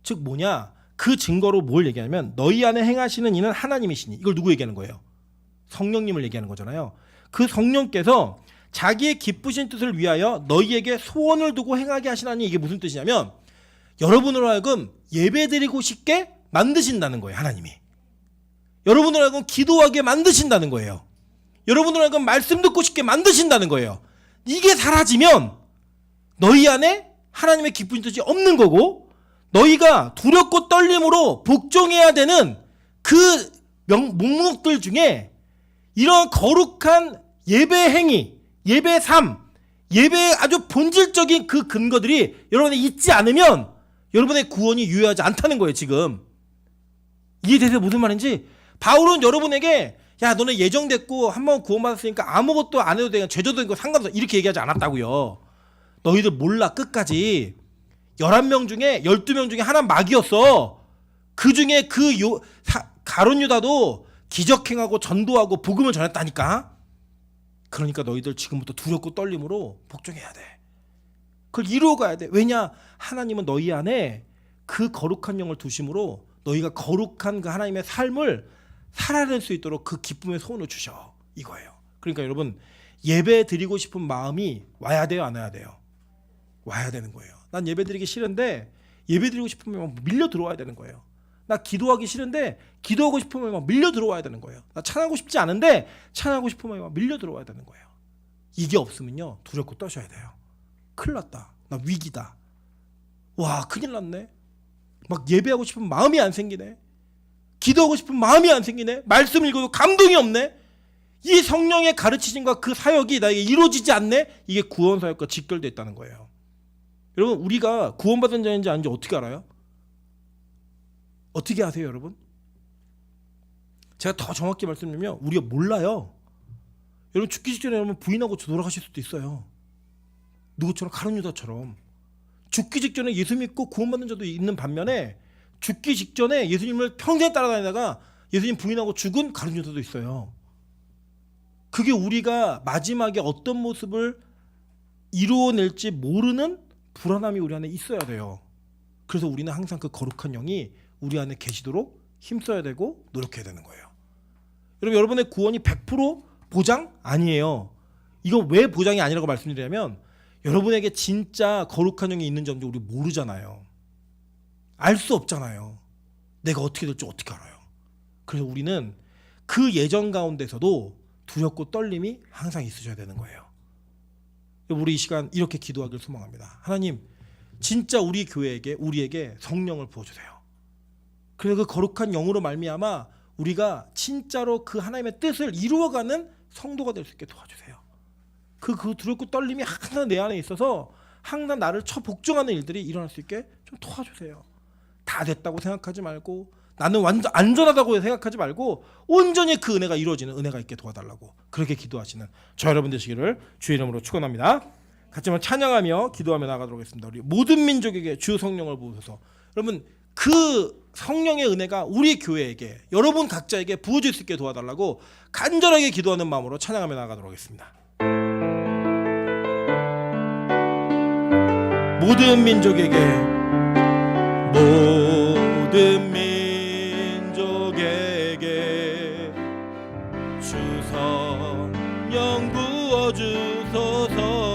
즉 뭐냐? 그 증거로 뭘 얘기하냐면 너희 안에 행하시는 이는 하나님이시니. 이걸 누구 얘기하는 거예요? 성령님을 얘기하는 거잖아요. 그 성령께서 자기의 기쁘신 뜻을 위하여 너희에게 소원을 두고 행하게 하시나니. 이게 무슨 뜻이냐면 여러분으로 하여금 예배드리고 싶게 만드신다는 거예요. 하나님이. 여러분으로 하여금 기도하게 만드신다는 거예요. 여러분으로 하여금 말씀 듣고 싶게 만드신다는 거예요. 이게 사라지면 너희 안에 하나님의 기쁜 뜻이 없는 거고, 너희가 두렵고 떨림으로 복종해야 되는 그 목록들 중에 이런 거룩한 예배 행위, 예배 삶, 예배의 아주 본질적인 그 근거들이 여러분에 있지 않으면 여러분의 구원이 유효하지 않다는 거예요. 지금 이해되세요? 무슨 말인지? 바울은 여러분에게 야 너네 예정됐고 한번 구원받았으니까 아무것도 안 해도 되고 죄져도 되고 상관없어 이렇게 얘기하지 않았다고요. 너희들 몰라. 끝까지 11명 중에 12명 중에 하나 마귀였어. 그 중에 가룟 유다도 기적행하고 전도하고 복음을 전했다니까. 그러니까 너희들 지금부터 두렵고 떨림으로 복종해야 돼. 그걸 이루어가야 돼. 왜냐? 하나님은 너희 안에 그 거룩한 영을 두심으로 너희가 거룩한 그 하나님의 삶을 살아낼 수 있도록 그 기쁨의 소원을 주셔. 이거예요. 그러니까 여러분 예배 드리고 싶은 마음이 와야 돼요? 안 와야 돼요? 와야 되는 거예요. 난 예배 드리기 싫은데 예배 드리고 싶으면 밀려 들어와야 되는 거예요. 나 기도하기 싫은데 기도하고 싶으면 밀려 들어와야 되는 거예요. 나 찬하고 싶지 않은데 찬하고 싶으면 밀려 들어와야 되는 거예요. 이게 없으면요 두렵고 떠셔야 돼요. 큰일 났다. 나 위기다. 와 큰일 났네. 막 예배하고 싶은 마음이 안 생기네. 기도하고 싶은 마음이 안 생기네. 말씀 읽어도 감동이 없네. 이 성령의 가르치심과 그 사역이 나에게 이루어지지 않네. 이게 구원 사역과 직결되어 있다는 거예요. 여러분 우리가 구원받은 자인지 아닌지 어떻게 알아요? 어떻게 아세요 여러분? 제가 더 정확히 말씀드리면 우리가 몰라요. 여러분 죽기 직전에 여러분 부인하고 돌아가실 수도 있어요. 누구처럼 가룟 유다처럼. 죽기 직전에 예수 믿고 구원받는 자도 있는 반면에 죽기 직전에 예수님을 평생 따라다니다가 예수님 부인하고 죽은 가룟 유다도 있어요. 그게 우리가 마지막에 어떤 모습을 이루어낼지 모르는 불안함이 우리 안에 있어야 돼요. 그래서 우리는 항상 그 거룩한 영이 우리 안에 계시도록 힘써야 되고 노력해야 되는 거예요. 여러분 여러분의 구원이 100% 보장? 아니에요. 이거 왜 보장이 아니라고 말씀드리냐면 여러분에게 진짜 거룩한 영이 있는 점도 우리 모르잖아요. 알 수 없잖아요. 내가 어떻게 될지 어떻게 알아요. 그래서 우리는 그 예정 가운데서도 두렵고 떨림이 항상 있으셔야 되는 거예요. 우리 이 시간 이렇게 기도하길 소망합니다. 하나님 진짜 우리 교회에게 우리에게 성령을 부어주세요. 그래서 그 거룩한 영으로 말미암아 우리가 진짜로 그 하나님의 뜻을 이루어가는 성도가 될 수 있게 도와주세요. 그 두렵고 떨림이 항상 내 안에 있어서 항상 나를 복종하는 일들이 일어날 수 있게 좀 도와주세요. 다 됐다고 생각하지 말고 나는 완전 안전하다고 생각하지 말고 온전히 그 은혜가 이루어지는 은혜가 있게 도와달라고 그렇게 기도하시는 저 여러분 되시기를 주의 이름으로 축원합니다. 같이 한번 찬양하며 기도하며 나가도록 하겠습니다. 우리 모든 민족에게 주 성령을 부으소서. 여러분 그 성령의 은혜가 우리 교회에게 여러분 각자에게 부어질 수 있게 도와달라고 간절하게 기도하는 마음으로 찬양하며 나가도록 하겠습니다. 모든 민족에게 주 성령 부어주소서.